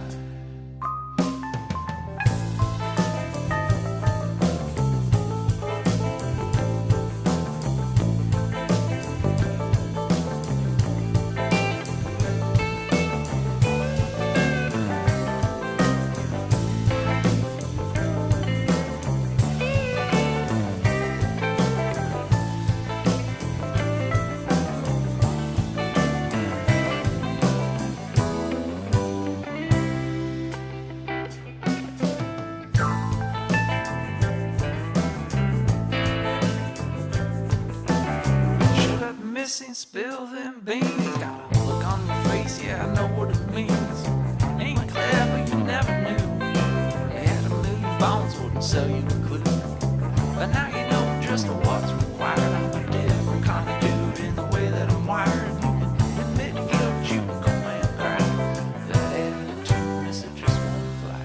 Should I be missing, spill them beans? Got a look on your face, yeah, I know what it means. Ain't clever, you never knew. They had a million bones, wouldn't sell you a clue. But now you know just what's required. I'm a different kind of dude in the way that I'm wired. You can admit guilt, you can come and cry. That attitude message just won't fly.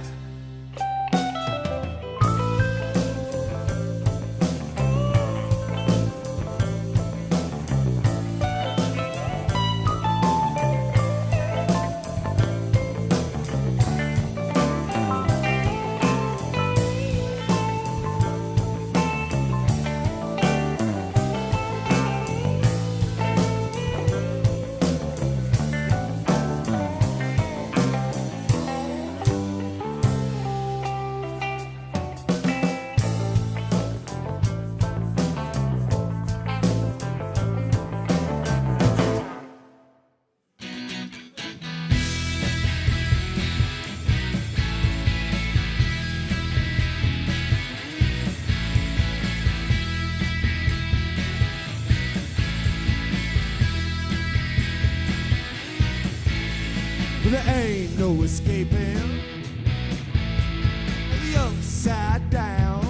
There ain't no escaping the upside down,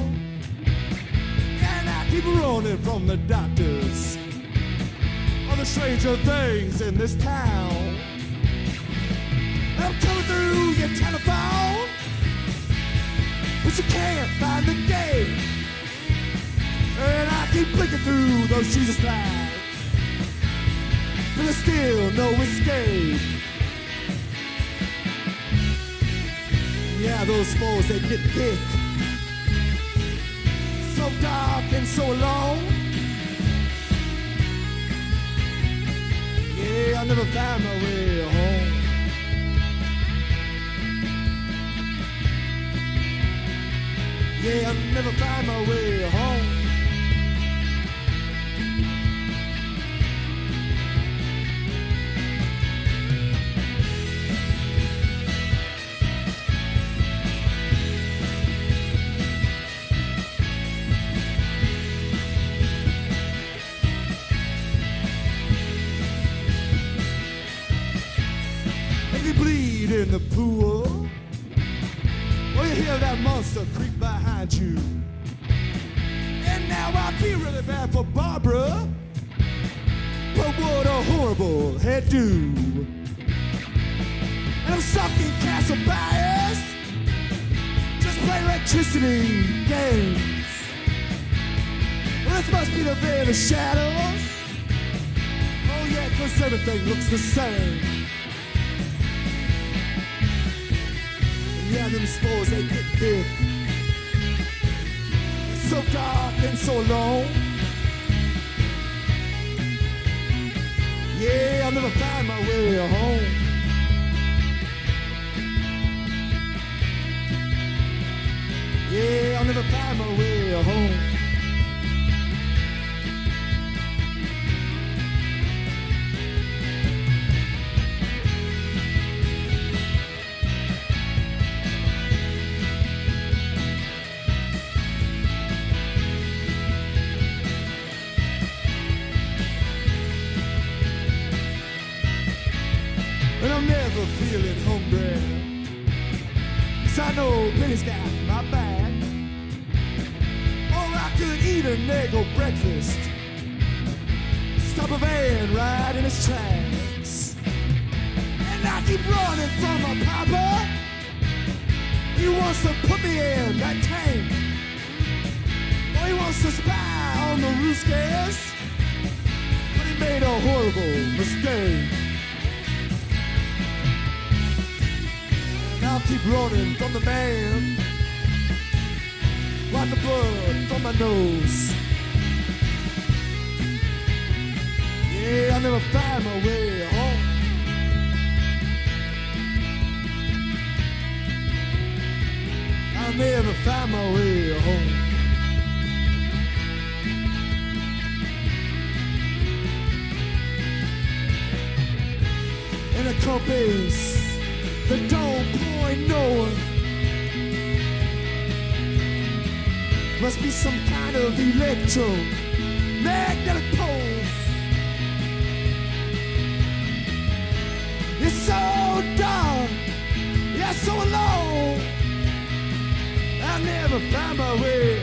and I keep running from the doctors or the stranger things in this town. I'm coming through your telephone, but you can't find the gate, and I keep blinking through those Jesus lights, but there's still no escape. Yeah, those foes, they get thick, so dark and so alone. Yeah, I never found my way home. Yeah, I never found my way home. If you bleed in the pool, that monster creep behind you. And now I feel really bad for Barbara. But what a horrible hairdo. And I'm stuck in castle bias, just playing electricity games. Well, this must be the veil of shadows. Oh yeah, 'cause everything looks the same. And yeah, them spores, they get big. It's so dark and so long. Yeah, I'll never find my way home. Yeah, I'll never find my way home. And I'm never feeling hungry, 'cause I know Penny's got my back. Or I could eat an egg or breakfast, stop a van right in its tracks. And I keep running from my papa. He wants to put me in that tank. Or he wants to spy on the Rooscars, but he made a horrible mistake. I'll keep running from the man, wipe the blood from my nose. Yeah, I'll never find my way home. I'll never find my way home. And a compass that don't point north must be some kind of electromagnetic pulse. It's so dark, yeah, so alone. I'll never find my way.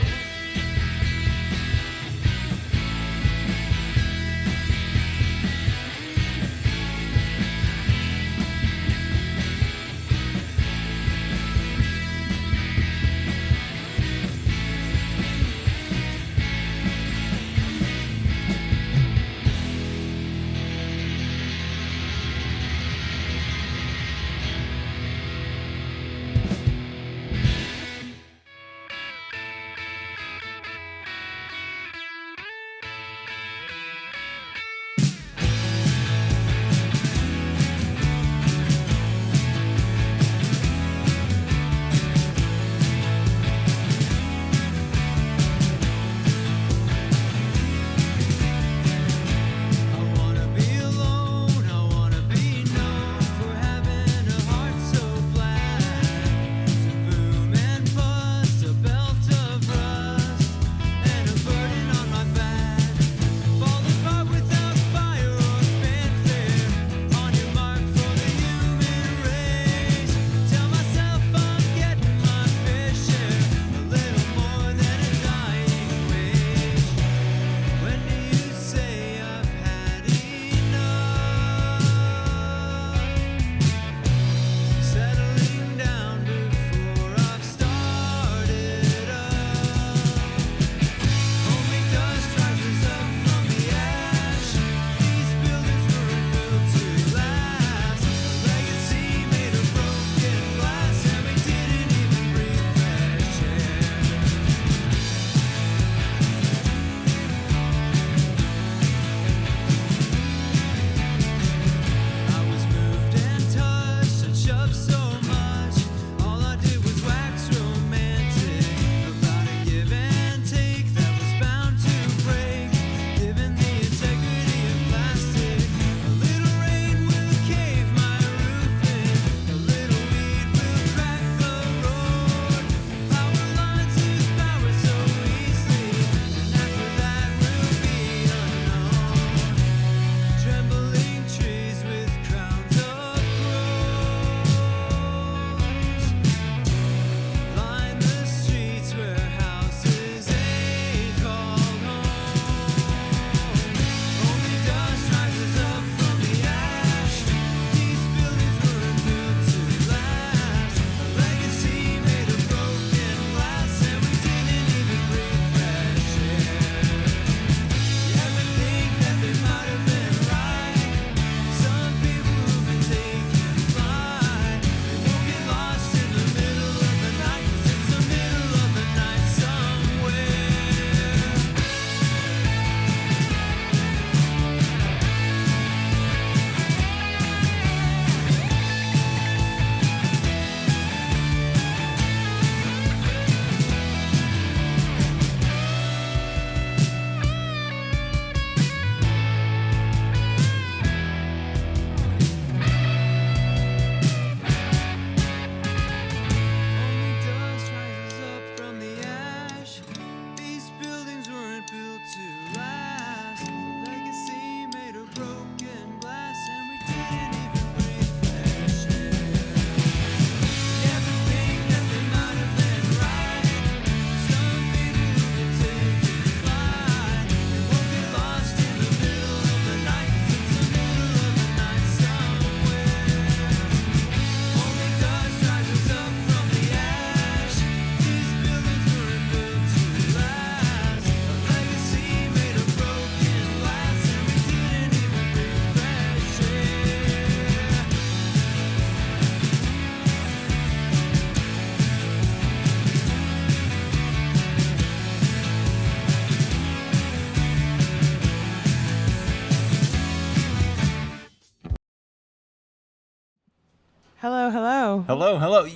Hello, hello. Hello.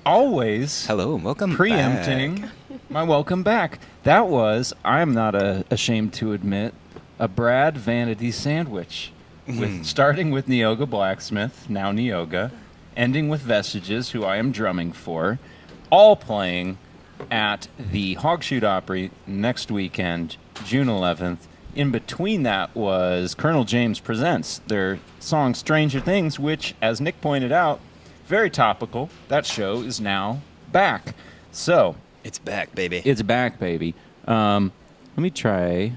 Always Hello, welcome preempting back. my welcome back. That was, I'm not ashamed to admit, a Brad Vanity sandwich. Starting with Neoga Blacksmith, now Neoga, ending with Vestiges, who I am drumming for, all playing at the Hogchute Opry next weekend, June 11th. In between that was Colonel James Presents, their song Stranger Things, which, as Nick pointed out, very topical. That show is now back. So, It's back, baby. it's back, baby. Let me try.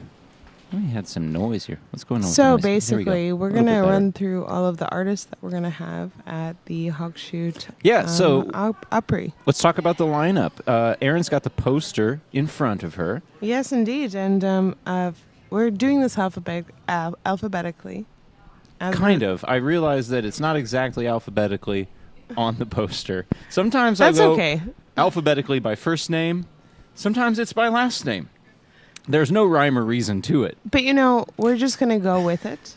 We had some noise here. What's going on? So with the noise? There we go. basically, we're A little going to bit better. run through all of the artists that we're going to have at the Hogchute Yeah, so- Opry. Let's talk about the lineup. Erin's got the poster in front of her. Yes, indeed. And we're doing this alphabetically. Kind of. I realize that it's not exactly alphabetically on the poster. Sometimes That's I go okay. alphabetically by first name. Sometimes it's by last name. There's no rhyme or reason to it. But, we're just going to go with it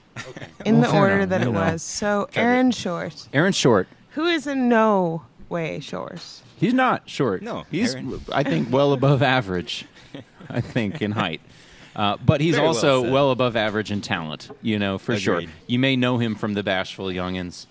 in Well, the fair order enough, that you it know. was. So Aaron Short, Aaron Short. who is in no way short. He's not short. No, he's Aaron. I think well above average. I think in height, but he's Very well also said. well above average in talent. For sure. Agreed. You may know him from the Bashful Youngins.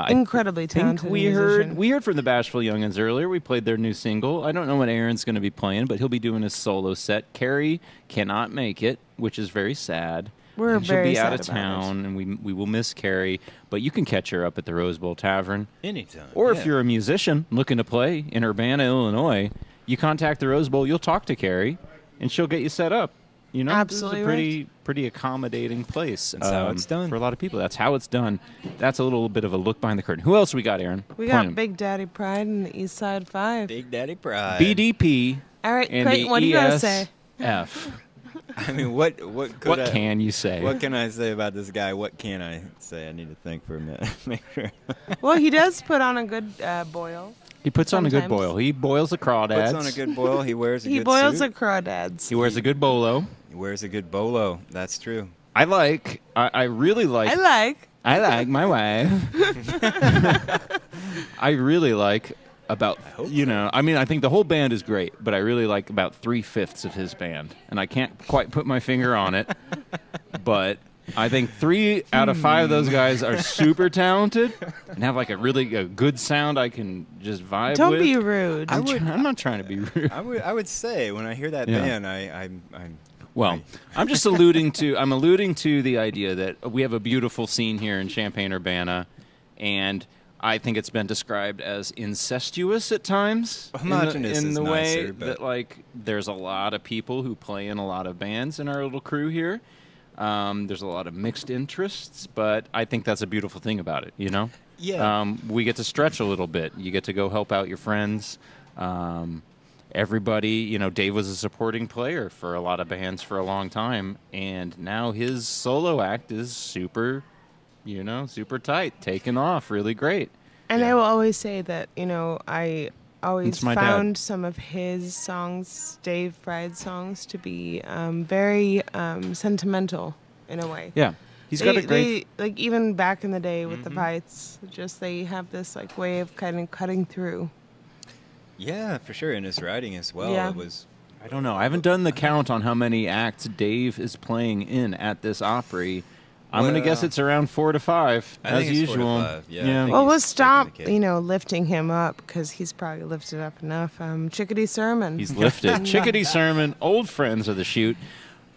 Incredibly I think talented we musician. heard from the Bashful Youngins earlier. We played their new single. I don't know what Aaron's going to be playing, but he'll be doing his solo set. Carrie cannot make it, which is very sad. We're And she'll very be out sad of about it. town, and we will miss Carrie. But you can catch her up at the Rose Bowl Tavern. Anytime. Or yeah. if you're a musician looking to play in Urbana, Illinois, you contact the Rose Bowl. You'll talk to Carrie, and she'll get you set up. Absolutely this is a pretty accommodating place. That's how it's done. for a lot of people. That's how it's done. That's a little bit of a look behind the curtain. Who else we got, Aaron? We Point got 'em. Big Daddy Pride and the East Side 5. Big Daddy Pride. BDP All right, and Clayton, the what do you got to say? ESF. I mean, what could Can you say? What can I say about this guy? What can I say? I need to think for a minute. Make sure. Well, he does put on a good boil. He puts on a good Sometimes. boil. He boils the crawdads. Puts on a good boil. He wears a He good boils suit. the crawdads. He wears a good bolo. He wears a good bolo. That's true. I really like. I like. I like my wife. I really like about, I think the whole band is great, but I really like about 3/5 of his band. And I can't quite put my finger on it, but I think 3 out of 5 of those guys are super talented and have like a really good sound I can just vibe Don't with. be rude. I'm not trying to be rude. I would say when I hear that Yeah. band, I'm Well, I'm just alluding to the idea that we have a beautiful scene here in Champaign-Urbana, and I think it's been described as incestuous at times. Homogeneous in is the way nicer, but- that there's a lot of people who play in a lot of bands in our little crew here. There's a lot of mixed interests, but I think that's a beautiful thing about it. Yeah. We get to stretch a little bit. You get to go help out your friends. Everybody, Dave was a supporting player for a lot of bands for a long time, and now his solo act is super tight, taking off, really great. And I will always say that, I always It's my dad. found some of his songs, Dave Pride's songs, to be very sentimental in a way. Yeah, he's got a great. They, even back in the day with the Bites, they have this way of kind of cutting through. Yeah, for sure. In his writing as well, Yeah. it was. I don't know. I haven't done the count on how many acts Dave is playing in at this Opry. I'm going to guess Well, it's around 4 to 5, I as think it's 4 to usual. 5, yeah, I think Well, he's we'll taking stop, the cake. lifting him up because he's probably lifted up enough. Chickadee Sermon. He's lifted. Chickadee Sermon, old friends of the Chute.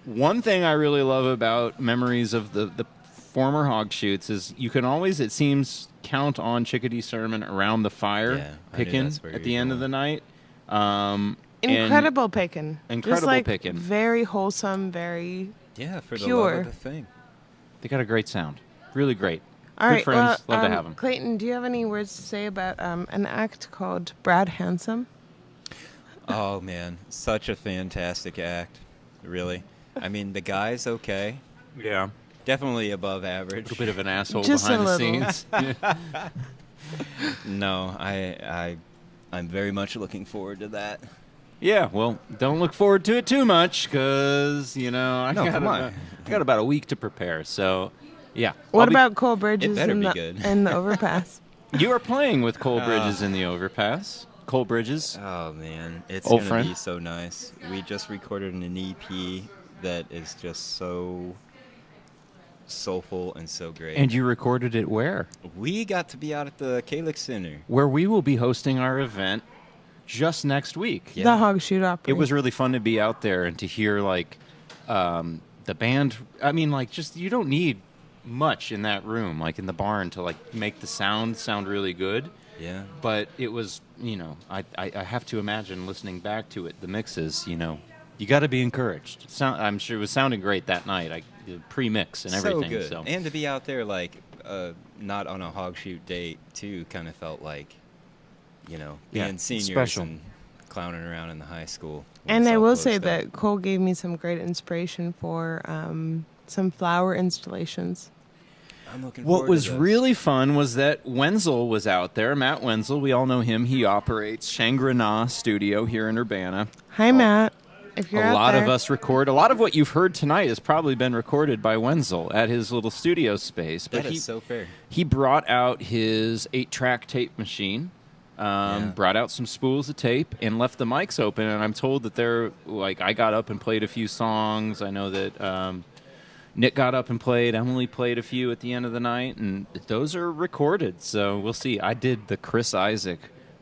One thing I really love about memories of the former Hogchutes is you can always, it seems, count on Chickadee Sermon around the fire, Yeah, I knew picking that's where at you the were end of going. the night. And Incredible picking. Incredible Just, picking. Very wholesome, very... Yeah, for the Pure. love of the thing. They got a great sound. Really great. All Good right, friends. well, Love to have them. Clayton, do you have any words to say about an act called Brad Handsome? Oh man, such a fantastic act. Really. I mean, the guy's okay. Yeah. Definitely above average. A bit of an asshole Just a behind the little. scenes. No, I'm very much looking forward to that. Yeah, well, don't look forward to it too much because, I come on. got about a week to prepare. So, yeah. What I'll be- about Cole Bridges better and be the, good. and the overpass? You are playing with Cole Bridges in the Overpass. Cole Bridges. Oh man, it's Old gonna friend. be so nice. We just recorded an EP that is just so soulful and so great. And you recorded it where? We got to be out at the Kalix Center. Where we will be hosting our event just next week. Yeah. The Hogchute OPRY. It was really fun to be out there and to hear like the band. I mean, like just you don't need much in that room, like in the barn, to like make the sound really good. Yeah. But it was, you know, I have to imagine listening back to it, the mixes, you know, you got to be encouraged. I'm sure it was sounding great that night, pre-mix and everything. So good. So. And to be out there, like, not on a Hogchute date, too, kind of felt like, you know, being Yeah, seniors special. and clowning around in the high school. And when I it's all will closed say up. that Cole gave me some great inspiration for some flower installations. I'm looking What forward was to those. really fun was that Wenzel was out there. Matt Wenzel, we all know him. He operates Shangri-La Studio here in Urbana. Hi, Matt. If you're A out lot there. of us record. A lot of what you've heard tonight has probably been recorded by Wenzel at his little studio space. But That is so fair. he brought out his 8-track tape machine, brought out some spools of tape, and left the mics open. And I'm told that I got up and played a few songs. I know that Nick got up and played. Emily played a few at the end of the night, and those are recorded. So we'll see. I did the Chris Isaac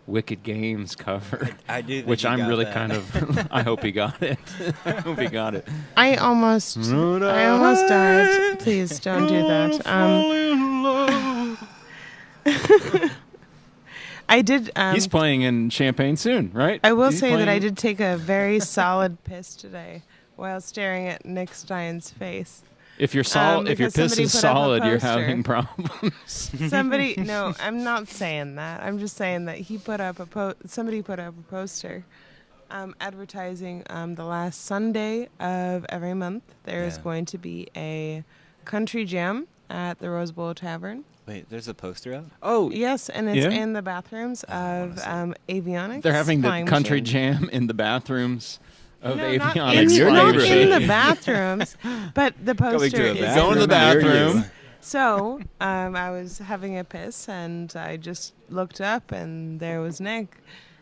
Wicked Games cover. I do think Which you I'm got really that. kind of. I hope he got it. I hope he got it. I almost died. Please don't do that. I did. He's playing in Champaign soon, right? I will He's say that I playing- did take a very solid piss today while staring at Nick Stein's face. If your because piss somebody is put up a solid, you're poster. having problems. Somebody, no, I'm not saying that. I'm just saying that he put up somebody put up a poster advertising the last Sunday of every month. There is Yeah. going to be a country jam at the Rose Bowl Tavern. Wait, there's a poster out? Oh, Yes, and it's Yeah? in the bathrooms of Avionics. they're having the Flying country Machine. jam in the bathrooms of No, not Avionics. Your not neighborhood. in the bathrooms, but the poster to a is bathroom Go to the near you. bathroom. So I was having a piss, and I just looked up, and there was Nick,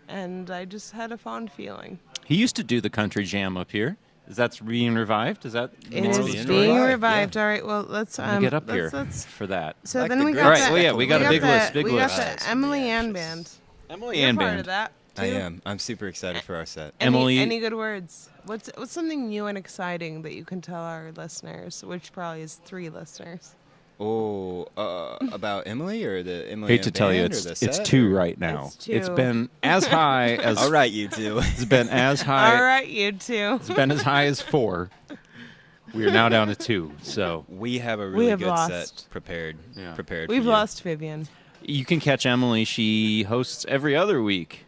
and I just had a fond feeling. He used to do the country jam up here. Is that being revived? Is that It more is of the being story? being revived, revived. yeah. All right, well, let's Get up here let's- for that. So Like then the we great got Right, that. well, yeah, we got a big the- list, big we list. got Rise the from Emily the Ann ashes. band. Emily You're Ann part Band. of that. I too? am. I'm super excited for our set. Emily- Any good words? What's something new and exciting that you can tell our listeners, which probably is 3 listeners? Oh, about Emily or the Emily? Hate Ann to tell you, band or it's the it's set, 2 or- right now. It's It's 2. been as high as All right, you two. it's been as high. All right, you two. It's been as high as 4. We are now down to 2. So We have a really have good lost. set prepared. Yeah. Prepared. We've for you. lost Vivian. you can catch Emily. She hosts every other week,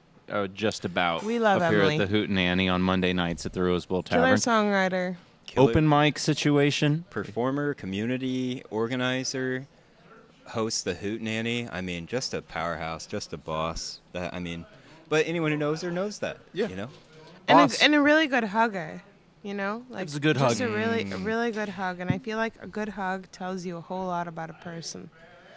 just about. We love up here Emily. at the Hootenanny on Monday nights at the Rose Bowl Killer Tavern. songwriter. Killer Open mic situation. performer, community organizer, hosts the Hootenanny. I mean, just a powerhouse, just a boss. But anyone who knows her knows that. Yeah. You know. And Boss. a really good hugger, you know? Like It's a good just hug. a really good hug. And I feel like a good hug tells you a whole lot about a person.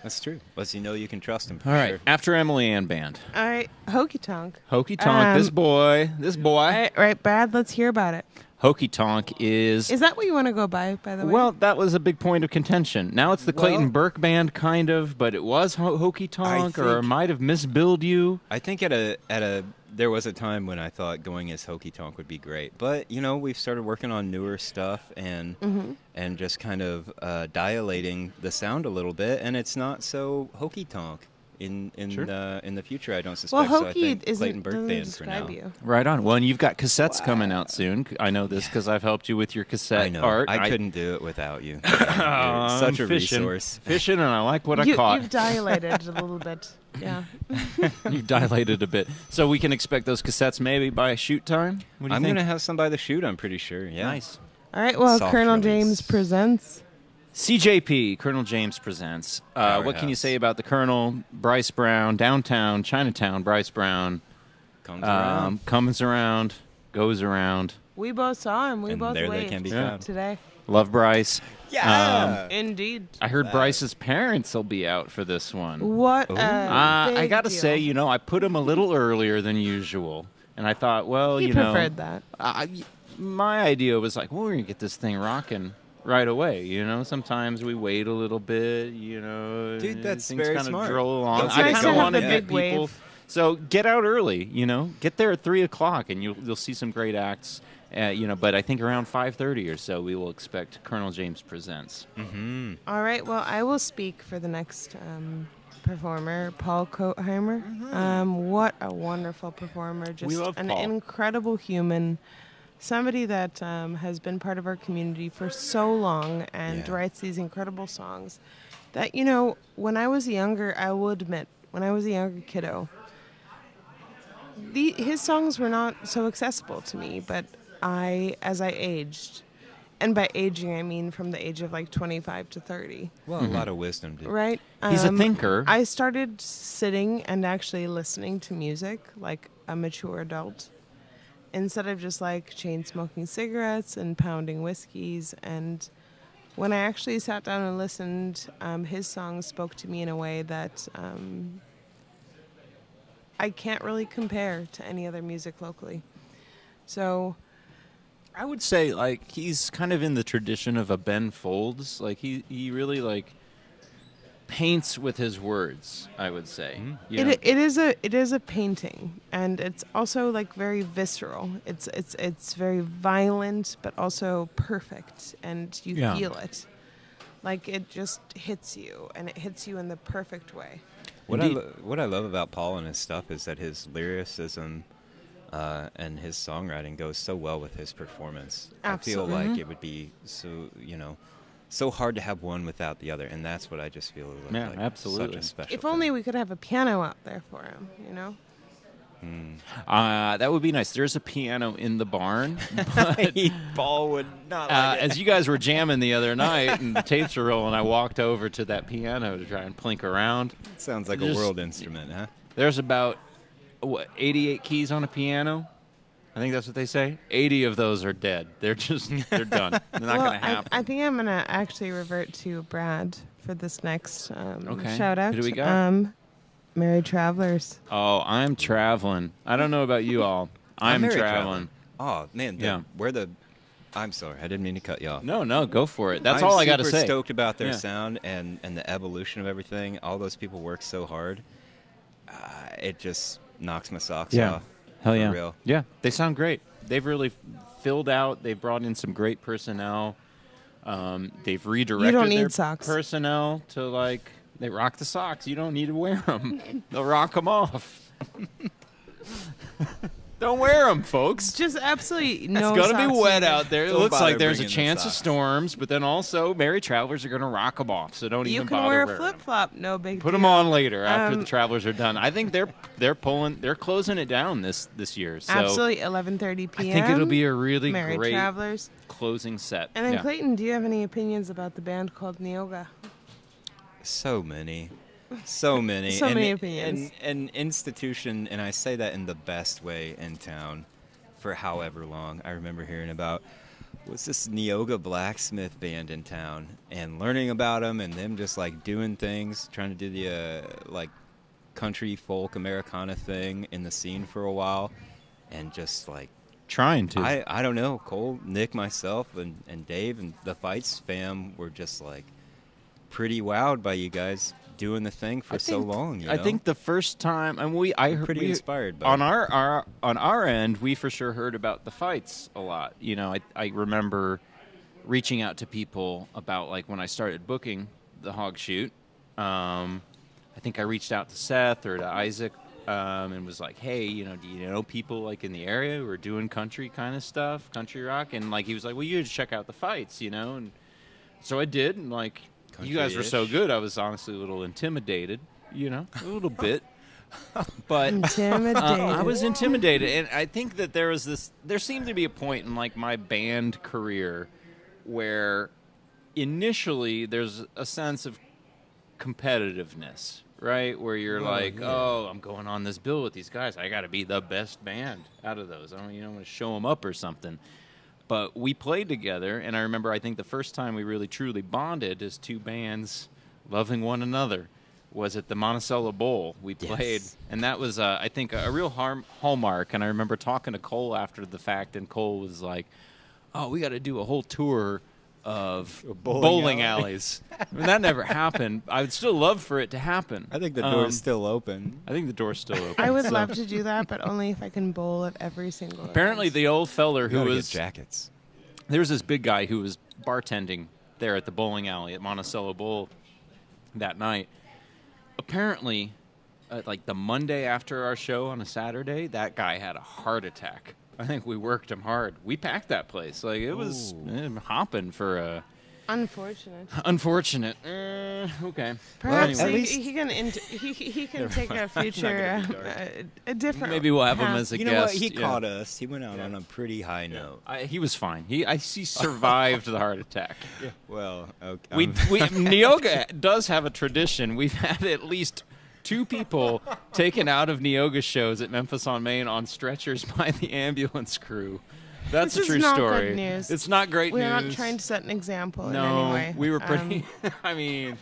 That's true. Lets you know you can trust him. For All right. Sure. After Emily Ann Band. All right, Hokey Tonk. Hokey Tonk. This boy. All right, Brad, let's hear about it. Hokey Tonk is. Is that what you want to go by the way? Well, that was a big point of contention. Now it's the Clayton Well- Burke Band, kind of, but it was Hokey Tonk, or think- might have misbilled you. I think there was a time when I thought going as Hokey Tonk would be great, but you know we've started working on newer stuff and just kind of dilating the sound a little bit, and it's not so Hokey Tonk in the future. I don't well, suspect. So I Hokey think Clayton doesn't Burke Band for describe now. you. Right on. Well, and you've got cassettes coming out soon. I know this because I've helped you with your cassette I know. art. I couldn't do it without you. You're I'm such a fishing, resource. Fishing, and I like what I You've caught. dilated a little bit. Yeah. You've dilated a bit. So we can expect those cassettes maybe by shoot time? What do you I'm think? gonna have some by the shoot. I'm pretty sure. Yeah. Nice. All right, well, Soft Colonel release. James presents. CJP, Colonel James presents. What can you Powerhouse. say about the Colonel, Bryce Brown, downtown, Chinatown, Bryce Brown, Comes around. comes around, goes around. We both saw him. We And both there they waved can be Yeah. found. today. Love Bryce. Indeed. I heard Bryce's parents will be out for this one. What a I big gotta deal. say, I put him a little earlier than usual, and I thought, well, He preferred that. My idea was like, well, we're gonna get this thing rocking right away. Sometimes we wait a little bit. Dude, that's things very kind of smart. droll along. It's I nice kind to of have want to the get big people. wave. So get out early. Get there at 3:00, and you'll see some great acts. But I think around 5:30 or so, we will expect Colonel James Presents. Mm-hmm. All right. Well, I will speak for the next performer, Paul Kotheimer. What a wonderful performer. Just love an Paul. incredible human. Somebody that has been part of our community for so long and Yeah. writes these incredible songs that, when I was younger, I will admit, when I was a younger kiddo, his songs were not so accessible to me, but as I aged, and by aging I mean from the age of like 25 to 30, Well, a lot of wisdom, dude. right? He's a thinker. I started sitting and actually listening to music like a mature adult, instead of just like chain smoking cigarettes and pounding whiskeys. And when I actually sat down and listened, his songs spoke to me in a way that I can't really compare to any other music locally. So I would say he's kind of in the tradition of a Ben Folds. He really paints with his words, I would say. it is a painting, and it's also very visceral. It's very violent, but also perfect, and you Yeah. feel it. It just hits you, and it hits you in the perfect way. What Indeed. I love about Paul and his stuff is that his lyricism and his songwriting goes so well with his performance. Absolutely. I feel like it would be so hard to have one without the other, and that's what I just feel Yeah, like absolutely. such a special If thing. only we could have a piano out there for him, That would be nice. There's a piano in the barn. But, Paul would not like it. as you guys were jamming the other night and the tapes were rolling, I walked over to that piano to try and plink around. Sounds like a Just- world instrument, huh? There's about 88 keys on a piano. I think that's what they say. 80 of those are dead. They're done. They're not going to happen. I think I'm gonna actually revert to Brad for this next Okay. shout out. Who do we got? Merry Travelers. Oh, I'm traveling. I don't know about you all. I'm very traveling. Oh man, Yeah. I'm sorry, I didn't mean to cut you off. No, go for it. That's I'm all I got to super say. stoked about their Yeah. sound and the evolution of everything. All those people work so hard. It just knocks my socks off. Hell for yeah. real. Yeah, they sound great. They've really filled out. They've brought in some great personnel. They've redirected need their socks. personnel to they rock the socks. You don't need to wear them. They'll rock them off. Don't wear them, folks. Just absolutely no. It's gonna be socks wet needed. out there. It Don't looks bother like there's a bringing the chance of socks. storms, but then also Merry Travelers are gonna rock them off. So don't You even can bother wear a wearing flip 'em. flop. No big Put deal. them on later after the Um, Travelers are done. I think they're closing it down this year. So Absolutely, 11:30 I p.m. think it'll be a really Merry great Travelers. closing set. And then Yeah. Clayton, do you have any opinions about the band called Neoga? So many. So many. So many opinions. An institution, and I say that in the best way, in town for however long. I remember hearing about what's this Neoga blacksmith band in town and learning about them and them just doing things, trying to do the country folk Americana thing in the scene for a while, and just Trying to. I don't know, Cole, Nick, myself, and Dave and the Fights fam were just pretty wowed by you guys doing the thing for so long. I think the first time, and I'm pretty inspired by on it. our end, we for sure heard about the fights a lot. I remember reaching out to people about when I started booking the Hogchute. I think I reached out to Seth or to Isaac and was like, hey, do you know people in the area who are doing country kind of stuff, country rock? And he was like, well, you should check out the fights, and so I did, and you guys were so Country-ish. good, I was honestly a little intimidated, a little bit. But Intimidated. I was intimidated, and I think that there seemed to be a point in my band career where initially there's a sense of competitiveness, right? Where you're oh, I'm going on this bill with these guys. I got to be the best band out of those. I want to show them up or something. But we played together, and I remember I think the first time we really truly bonded as two bands loving one another was at the Monticello Bowl. We played, and that was, I think, a real hallmark. And I remember talking to Cole after the fact, and Cole was like, oh, we got to do a whole tour of bowling alleys. I mean, that never happened. I would still love for it to happen. I think the door's still open. I think the door's still open. I would love to do that, but only if I can bowl at every single Apparently, event. the old feller who Gotta was... get jackets. There was this big guy who was bartending there at the bowling alley at Monticello Bowl that night. Apparently, like the Monday after our show on a Saturday, that guy had a heart attack. I think we worked him hard. We packed that place. Like, it was hopping for a... Unfortunate. Unfortunate. Okay. Perhaps Well, anyway. he can take a future, a different Maybe we'll have him path. as a You guest. know what? He yeah. caught us. He went out on a pretty high note. He was fine. He survived the heart attack. Well, okay. Neoga does have a tradition. We've had at least 2 people taken out of Neoga shows at Memphis on Main on stretchers by the ambulance crew. That's This a true is not story. good news. It's not great We're news. not trying to set an example no, in any way. we were pretty. I mean,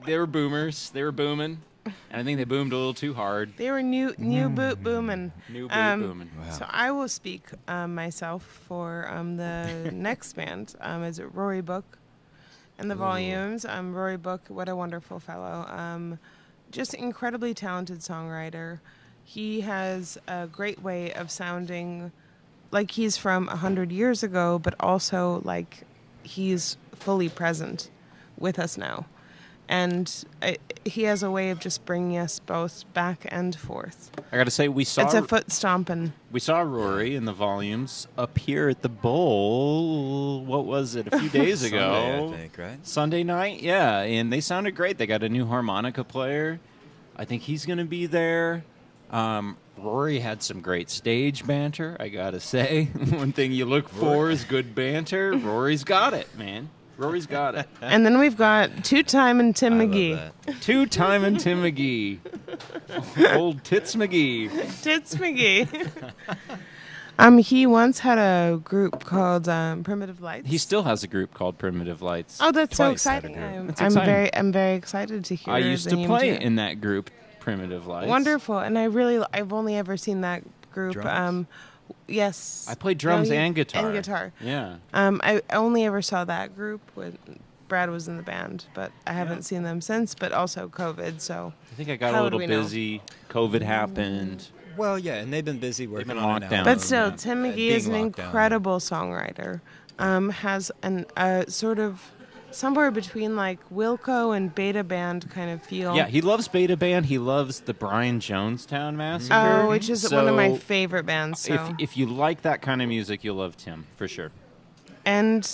they were boomers. They were booming, and I think they boomed a little too hard. They were new boot booming. New boot booming. So I will speak myself for the next band. Is it Rory Book and the Volumes? Rory Book, what a wonderful fellow. Just incredibly talented songwriter. He has a great way of sounding like he's from 100 years ago, but also like he's fully present with us now. And he has a way of just bringing us both back and forth. I got to say, we saw It's a foot stomping. we saw Rory in the Volumes up here at the Bowl. What was it? A few days ago. Sunday, I think, right? Sunday night, yeah, and they sounded great. They got a new harmonica player. I think he's going to be there. Rory had some great stage banter, I got to say. One thing you look for is good banter. Rory's got it, man. Rory's got it. And then we've got Two-Time and Tim I love McGee. that. 2-time and Tim McGee. Old Tits McGee. Tits McGee. He once had a group called Primitive Lights. He still has a group called Primitive Lights. Oh, that's so Twice had a exciting! group. That's I'm exciting. I'm very excited to hear. I used the to name play too. in that group, Primitive Lights. Wonderful, and I've only ever seen that group. Drums? Yes. I played drums No, and guitar. And guitar. Yeah. I only ever saw that group when Brad was in the band, but I haven't seen them since. But also COVID, so I think I got How a would little we know? busy. COVID happened. Well, yeah, and they've been busy working been on locked an down. album. But still, yeah. Tim McGee Being is an locked down. incredible songwriter. Has an sort of somewhere between like Wilco and Beta Band kind of feel. Yeah, he loves Beta Band. He loves the Brian Jonestown Massacre. Oh, which is one of my So, favorite bands. So. If you like that kind of music, you'll love Tim for sure. And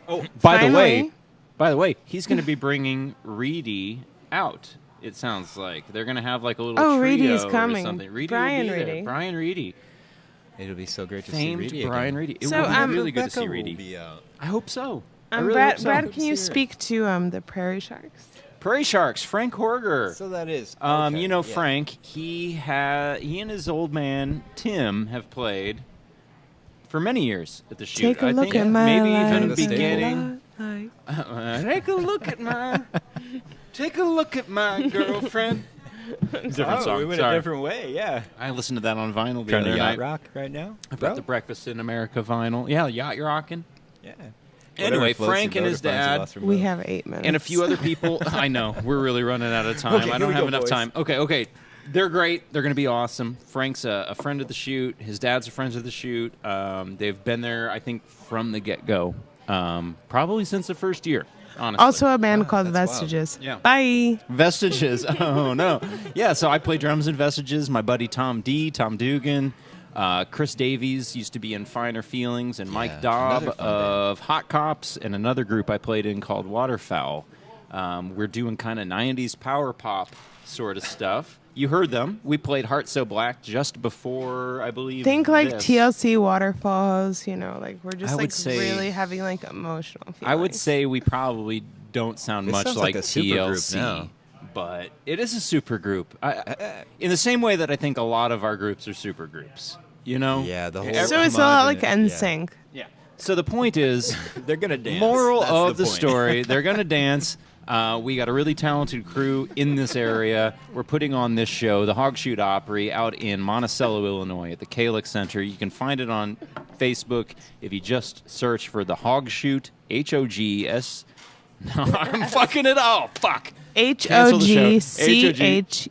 Oh, by finally- the way, he's going to be bringing Reedy out. It sounds like they're going to have like a little Oh, trio Reedy's or coming. something. Reedy Brian will be there. Reedy. Brian Reedy, It'll be so great to see famed Reedy Brian again. Reedy. It So, would be really good to Rebecca see will Reedy. be out. I hope so. I really hope Brad, so. Brad, can you speak to the Prairie Sharks? Prairie Sharks, Frank Horger. So that is. You know, yeah. Frank, he and his old man Tim have played for many years at the Chute. Take a I look think at my maybe life. even the staple. beginning. Like- Take a look at my girlfriend. Different song. We went Sorry. a different way, yeah. I listened to that on vinyl the Trying other to night. yacht rock right now? I've bro? got the Breakfast in America vinyl. Yeah, yacht rocking. Yeah. Anyway, Whatever floats Frank your and boat his or finds you dad lost your We boat. have 8 minutes. and a few other people. I know we're really running out of time. Okay, I here don't we have go, enough boys. time. Okay. They're great. They're going to be awesome. Frank's a friend of the Chute. His dad's a friend of the Chute. They've been there, I think, from the get-go. Probably since the first year, honestly. Also a band called that's wild. Vestiges. Yeah. Bye. Vestiges. Oh, no. Yeah, so I play drums in Vestiges. My buddy Tom Dugan. Chris Davies used to be in Finer Feelings, and Mike Yeah, Daub another fun of Hot Cops, and another group I played in called Waterfowl. We're doing kind of 90s power pop sort of stuff. You heard them. We played Heart So Black just before, I believe. Think like this. TLC Waterfalls, like we're just I would like say- really having like emotional feelings. I would say we probably don't sound This much sounds like like a supergroup TLC, now. but it is a super group. In the same way that I think a lot of our groups are super groups. You know? Yeah, the whole. So it's a lot like homogenous- NSYNC. Yeah. So the point is, They're gonna dance. moral That's of the point. story, they're going to dance. We got a really talented crew in this area. We're putting on this show, the Hogchute OPRY, out in Monticello, Illinois, at the Kalick Center. You can find it on Facebook if you just search for the Hogchute, H-O-G-S. No, I'm fucking it all. Fuck. Cancel the show. Hogchute.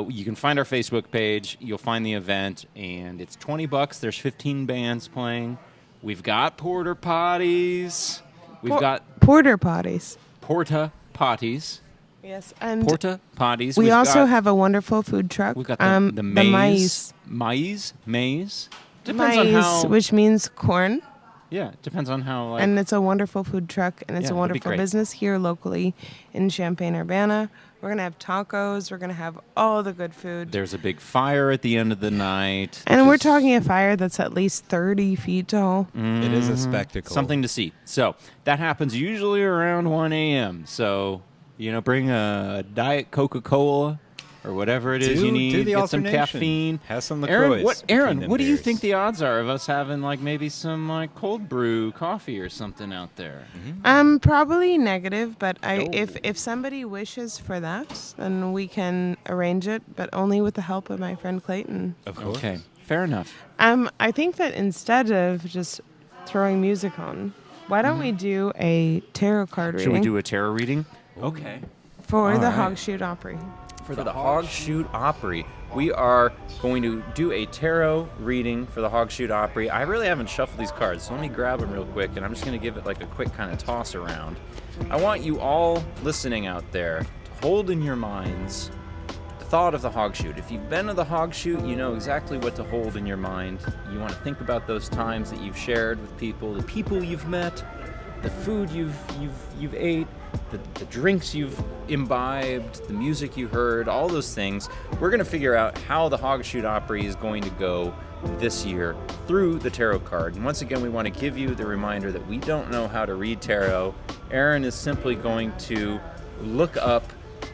You can find our Facebook page. You'll find the event, and it's $20. There's 15 bands playing. We've got porta potties. We've got porter potties. porta potties. Yes, and Porta potties. we We've also got, have a wonderful food truck. We've got the maize. Maize. Depends on Maize, how. which means corn. Yeah, it depends on how. Like, And it's a wonderful food truck, and it's Yeah, a that'd be wonderful great. business here locally in Champaign-Urbana. We're going to have tacos. We're going to have all the good food. there's a big fire at the end of the night. And we're just talking a fire that's at least 30 feet tall. It is a spectacle. something to see. So that happens usually around 1 a.m. So, bring a Diet Coca-Cola or whatever it is Do- you need. do the Get some alternation. caffeine. Have some Aaron, LaCroix between Aaron, them what do you beers. think the odds are of us having maybe some cold brew coffee or something out there? Probably negative, but if somebody wishes for that, then we can arrange it, but only with the help of my friend Clayton. Of course. Okay, fair enough. I think that instead of just throwing music on, why don't we do a tarot card Should we reading do a tarot reading? Okay. for all the right. Hogchute OPRY? For the Hogchute OPRY, we are going to do a tarot reading for the Hogchute OPRY. I really haven't shuffled these cards, so let me grab them real quick, and I'm just going to give it a quick kind of toss around. I want you all listening out there to hold in your minds the thought of the Hogchute. If you've been to the Hogchute, you know exactly what to hold in your mind. You want to think about those times that you've shared with people, the people you've met, the food you've ate, the drinks you've imbibed, the music you heard, all those things. We're going to figure out how the Hogchute OPRY is going to go this year through the tarot card. And once again, we want to give you the reminder that we don't know how to read tarot. Aaron is simply going to look up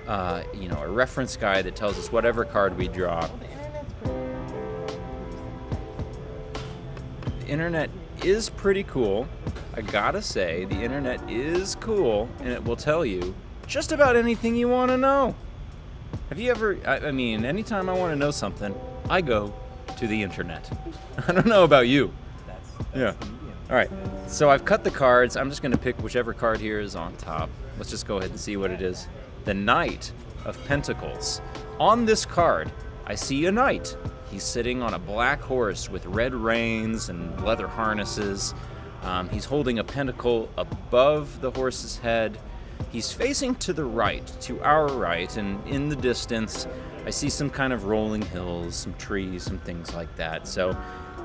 a reference guide that tells us whatever card we draw. The internet is pretty cool. I gotta say, the internet is cool, and it will tell you just about anything you want to know. Have you ever, anytime I want to know something, I go to the internet. I don't know about you. Yeah. All right, so I've cut the cards. I'm just gonna pick whichever card here is on top. Let's just go ahead and see what it is. The Knight of Pentacles. On this card, I see a knight. He's sitting on a black horse with red reins and leather harnesses. He's holding a pentacle above the horse's head. He's facing to the right, to our right, and in the distance, I see some kind of rolling hills, some trees, some things like that. So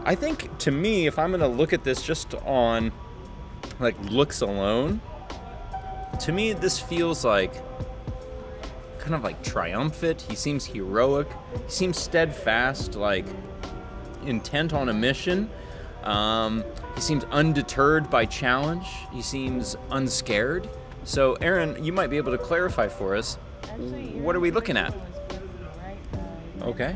I think, to me, if I'm going to look at this just on, looks alone, to me, this feels kind of triumphant. He seems heroic. He seems steadfast, intent on a mission. He seems undeterred by challenge. He seems unscared. So, Aaron, you might be able to clarify for us. What are we looking at? Okay.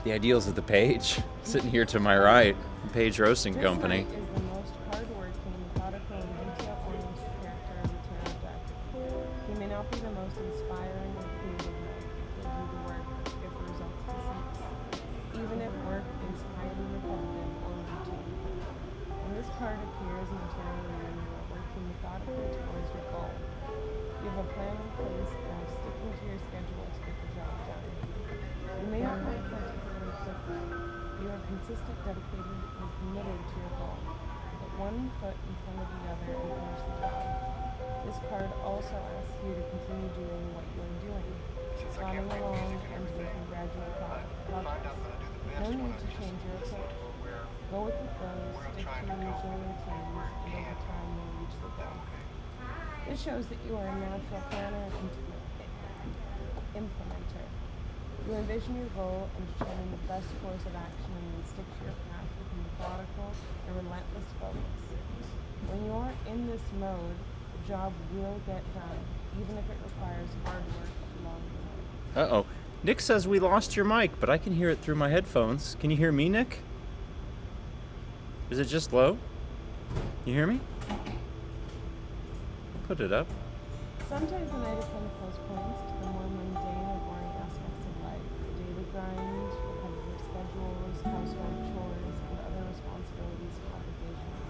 The ideals of the page, sitting here to my right, Page Roasting Company. Is the most hardworking, methodical, and detail-oriented character of the tarot deck. He may not be the most inspiring or creative knight, but do the work if results he seeks, even if work is highly repetitive or routine. When this card appears in the tarot reading, you are working methodically towards your goal. You have a plan in place and are sticking to your schedule to get the job done. You may not move particularly quickly. You are consistent, dedicated, and committed to your goal. Put one foot in front of the other and finish the job. This card also asks you to continue doing what you are doing, plodding along and making gradual progress. No need to change your approach. Go with the flow, stick to your usual routines, and over time you'll reach the goal. This shows that you are a natural planner and implementer. You envision your goal and determine the best course of action and then stick to your path with methodical and relentless focus. When you're in this mode, the job will get done, even if it requires hard work along the way. Uh-oh. Nick says we lost your mic, but I can hear it through my headphones. Can you hear me, Nick? Is it just low? You hear me? Put it up. Sometimes the night of Pentecost points to the more mundane or boring aspects of life, the daily grind, repetitive schedules, household chores, and other responsibilities and obligations.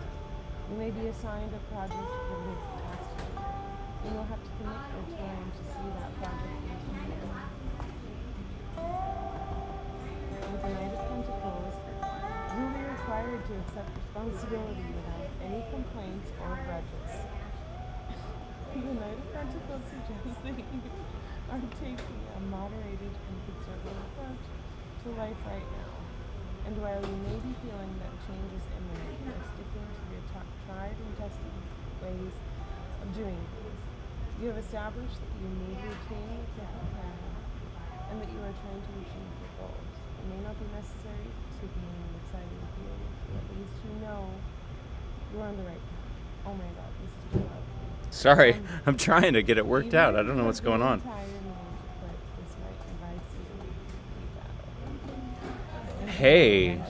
You may be assigned a project given a task to do, and you'll have to commit your time to see that project continue. With the night of Pentecost, you'll be required to accept responsibility without any complaints or grudges. The night of Pentecost suggests that you are taking a moderated and conservative approach to life right now. And while you may be feeling that change is imminent, you are sticking to your tried and tested ways of doing things. You have established that you need routine with careful planning, and that you are trying to achieve your goals. It may not be necessary to be in an exciting period, but at least you know you're on the right path. Oh my God, this is too loud. Sorry, I'm trying to get it worked out. I don't know what's going on. Hey.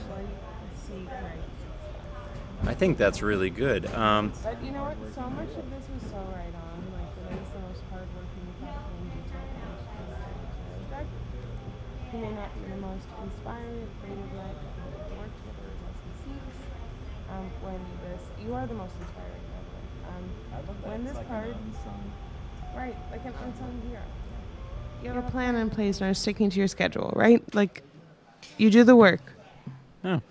I think that's really good. But you know what? So much of this was so right on. Like, the is the most hardworking, methodical, and detailed project. He may not be the most inspiring, creative life, but the work together is as he seeks. You are the most inspiring, by the way. When this part, right, like an unsung hero. You have a plan in place and are sticking to your schedule, right? Like, you do the work. Oh.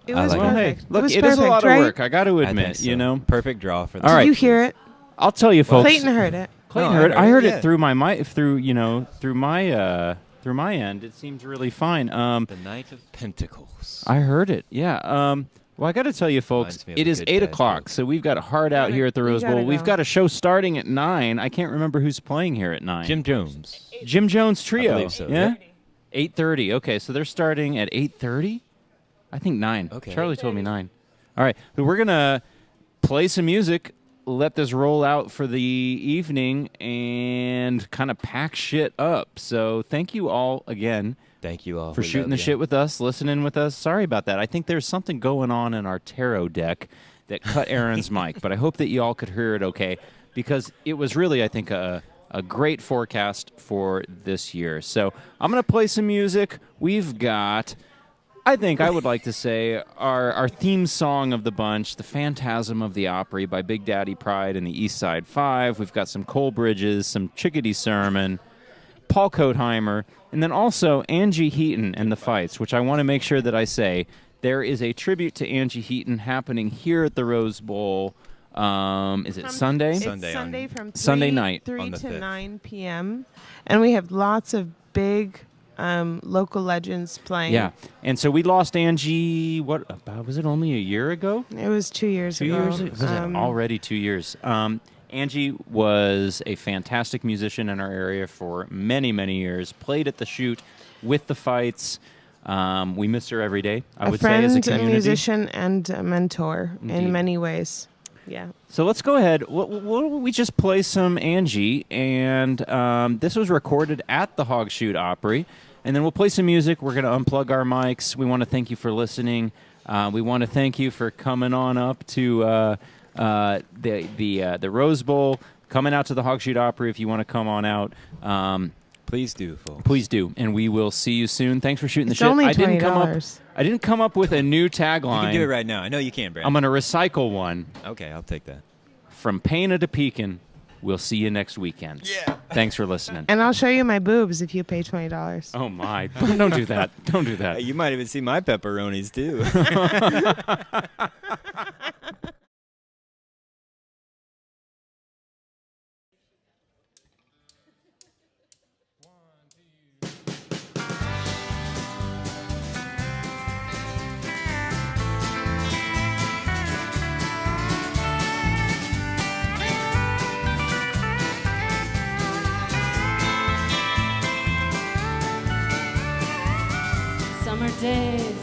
It was like Well, hey, perfect. look, it was it perfect, is a lot right? of work. I got to I admit, think so. you know. Perfect draw for the All right. Did you hear it? I'll tell you, folks. Clayton heard it. Clayton No, I heard it. I heard heard it, it yeah. through my mic, through my end. It seems really fine. The night of Pentacles. I heard it. Yeah. Well, I got to tell you, folks, Reminds me of it a is good 8 jazz o'clock, book. so we've got a hard out here at the You Rose gotta Bowl. We've go. got a show starting at 9. I can't remember who's playing here at 9. Jim Jones. Jim Jones Trio. I believe so, Yeah. 8:30. Okay, so they're starting at 8:30. I think 9. Okay. Charlie told me 9. All right, but we're gonna play some music, let this roll out for the evening, and kind of pack shit up. So thank you all again Thank you all for shooting the shit with us, listening with us. Sorry about that. I think there's something going on in our tarot deck that cut Aaron's mic, but I hope that you all could hear it okay, because it was really, I think, a great forecast for this year. So I'm going to play some music. We've got, I think I would like to say, our theme song of the bunch, The Phantasm of the Opry by Big Daddy Pride and the East Side 5. We've got some Cole Bridges, some Chickadee Sermon, Paul Kotheimer, and then also Angie Heaton and the Fights, which I want to make sure that I say. There is a tribute to Angie Heaton happening here at the Rose Bowl. Is it Sunday? It's Sunday Sunday from Sunday night 3 on the to 5th. 9 p.m. And we have lots of big local legends playing. Yeah. And so we lost Angie, was it only a year ago? It was 2 years 2 ago. years? Was it already 2 years? Angie was a fantastic musician in our area for many, many years. Played at the Chute with the Fights. We miss her every day, I would say, as a community. musician, and a mentor Indeed. in many ways. Yeah. So let's go ahead. We just play some Angie, and this was recorded at the Hogchute OPRY. And then we'll play some music. We're going to unplug our mics. We want to thank you for listening. We want to thank you for coming on up to the Rose Bowl, coming out to the Hogchute OPRY if you want to come on out. Please do, folks. Please do, and we will see you soon. Thanks for shooting the It's shit. only I didn't $20. come up with a new tagline. You can do it right now. I know you can, Brad. I'm going to recycle one. Okay, I'll take that. From Pana to Pekin, we'll see you next weekend. Yeah. Thanks for listening. And I'll show you my boobs if you pay $20. Oh, my. Don't do that. Don't do that. You might even see my pepperonis, too. days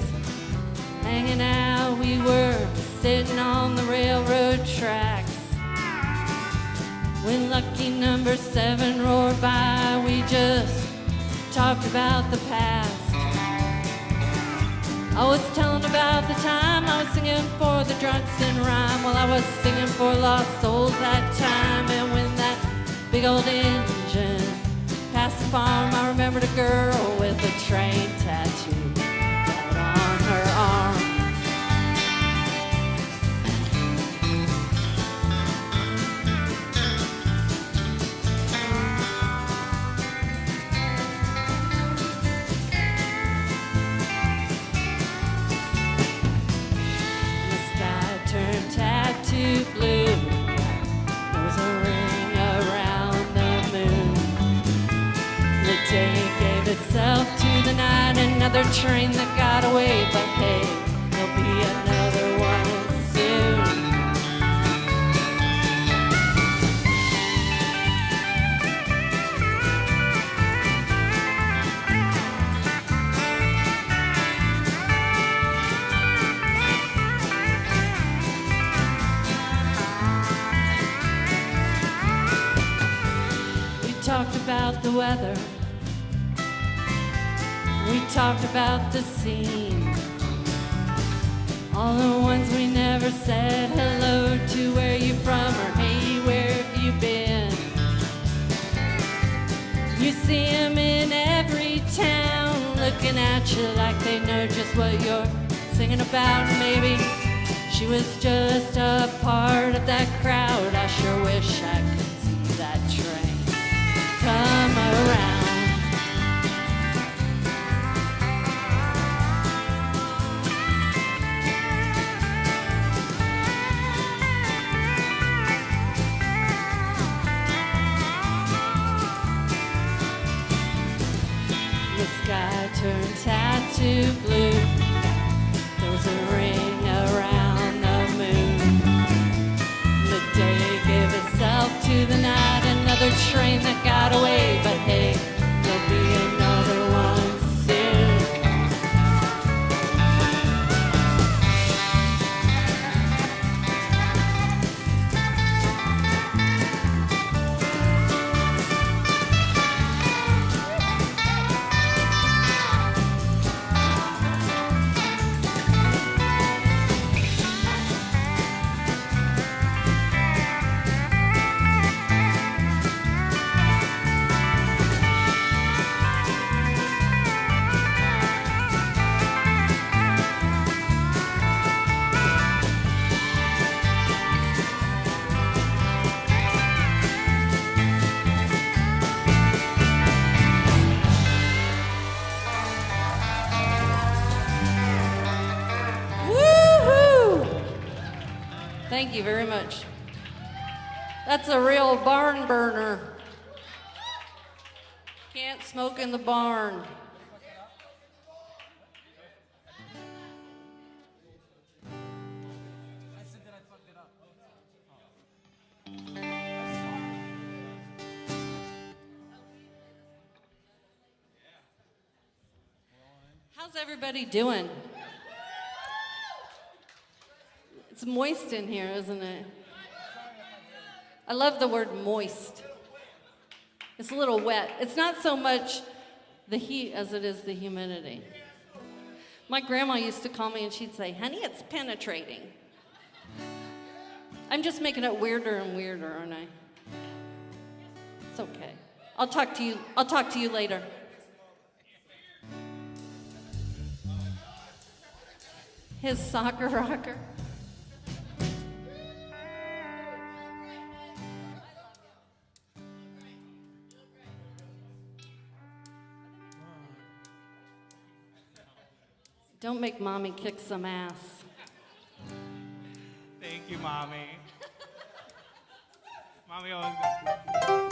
hanging out, we were sitting on the railroad tracks. When lucky number 7 roared by, we just talked about the past. I was telling about the time I was singing for the drunks in rhyme. Well, I was singing for lost souls that time. And when that big old engine passed the farm, I remembered a girl with a train tattoo out on her arm. Tattoo blue, there was a ring around the moon. The day gave itself to the night, another train that got away. But hey, there'll be another one soon. Talked about the weather, we talked about the scene, all the ones we never said hello to. Where you from, or hey, where have you been? You see them in every town, looking at you like they know just what you're singing about. Maybe she was just a part of that crowd. I sure wish I could see that train come around. The sky turned tattoo blue. There was a ring around the moon. The day gave itself to the night. Another train that got away, but hey, there'll be another one soon. Thank you very much. That's a real barn burner. Can't smoke in the barn. How's everybody doing? It's moist in here, isn't it? I love the word moist. It's a little wet. It's not so much the heat as it is the humidity. My grandma used to call me and she'd say, "Honey, it's penetrating." I'm just making it weirder and weirder, aren't I? It's okay. I'll talk to you later. His soccer rocker. Don't make mommy kick some ass. Thank you, mommy. Mommy always.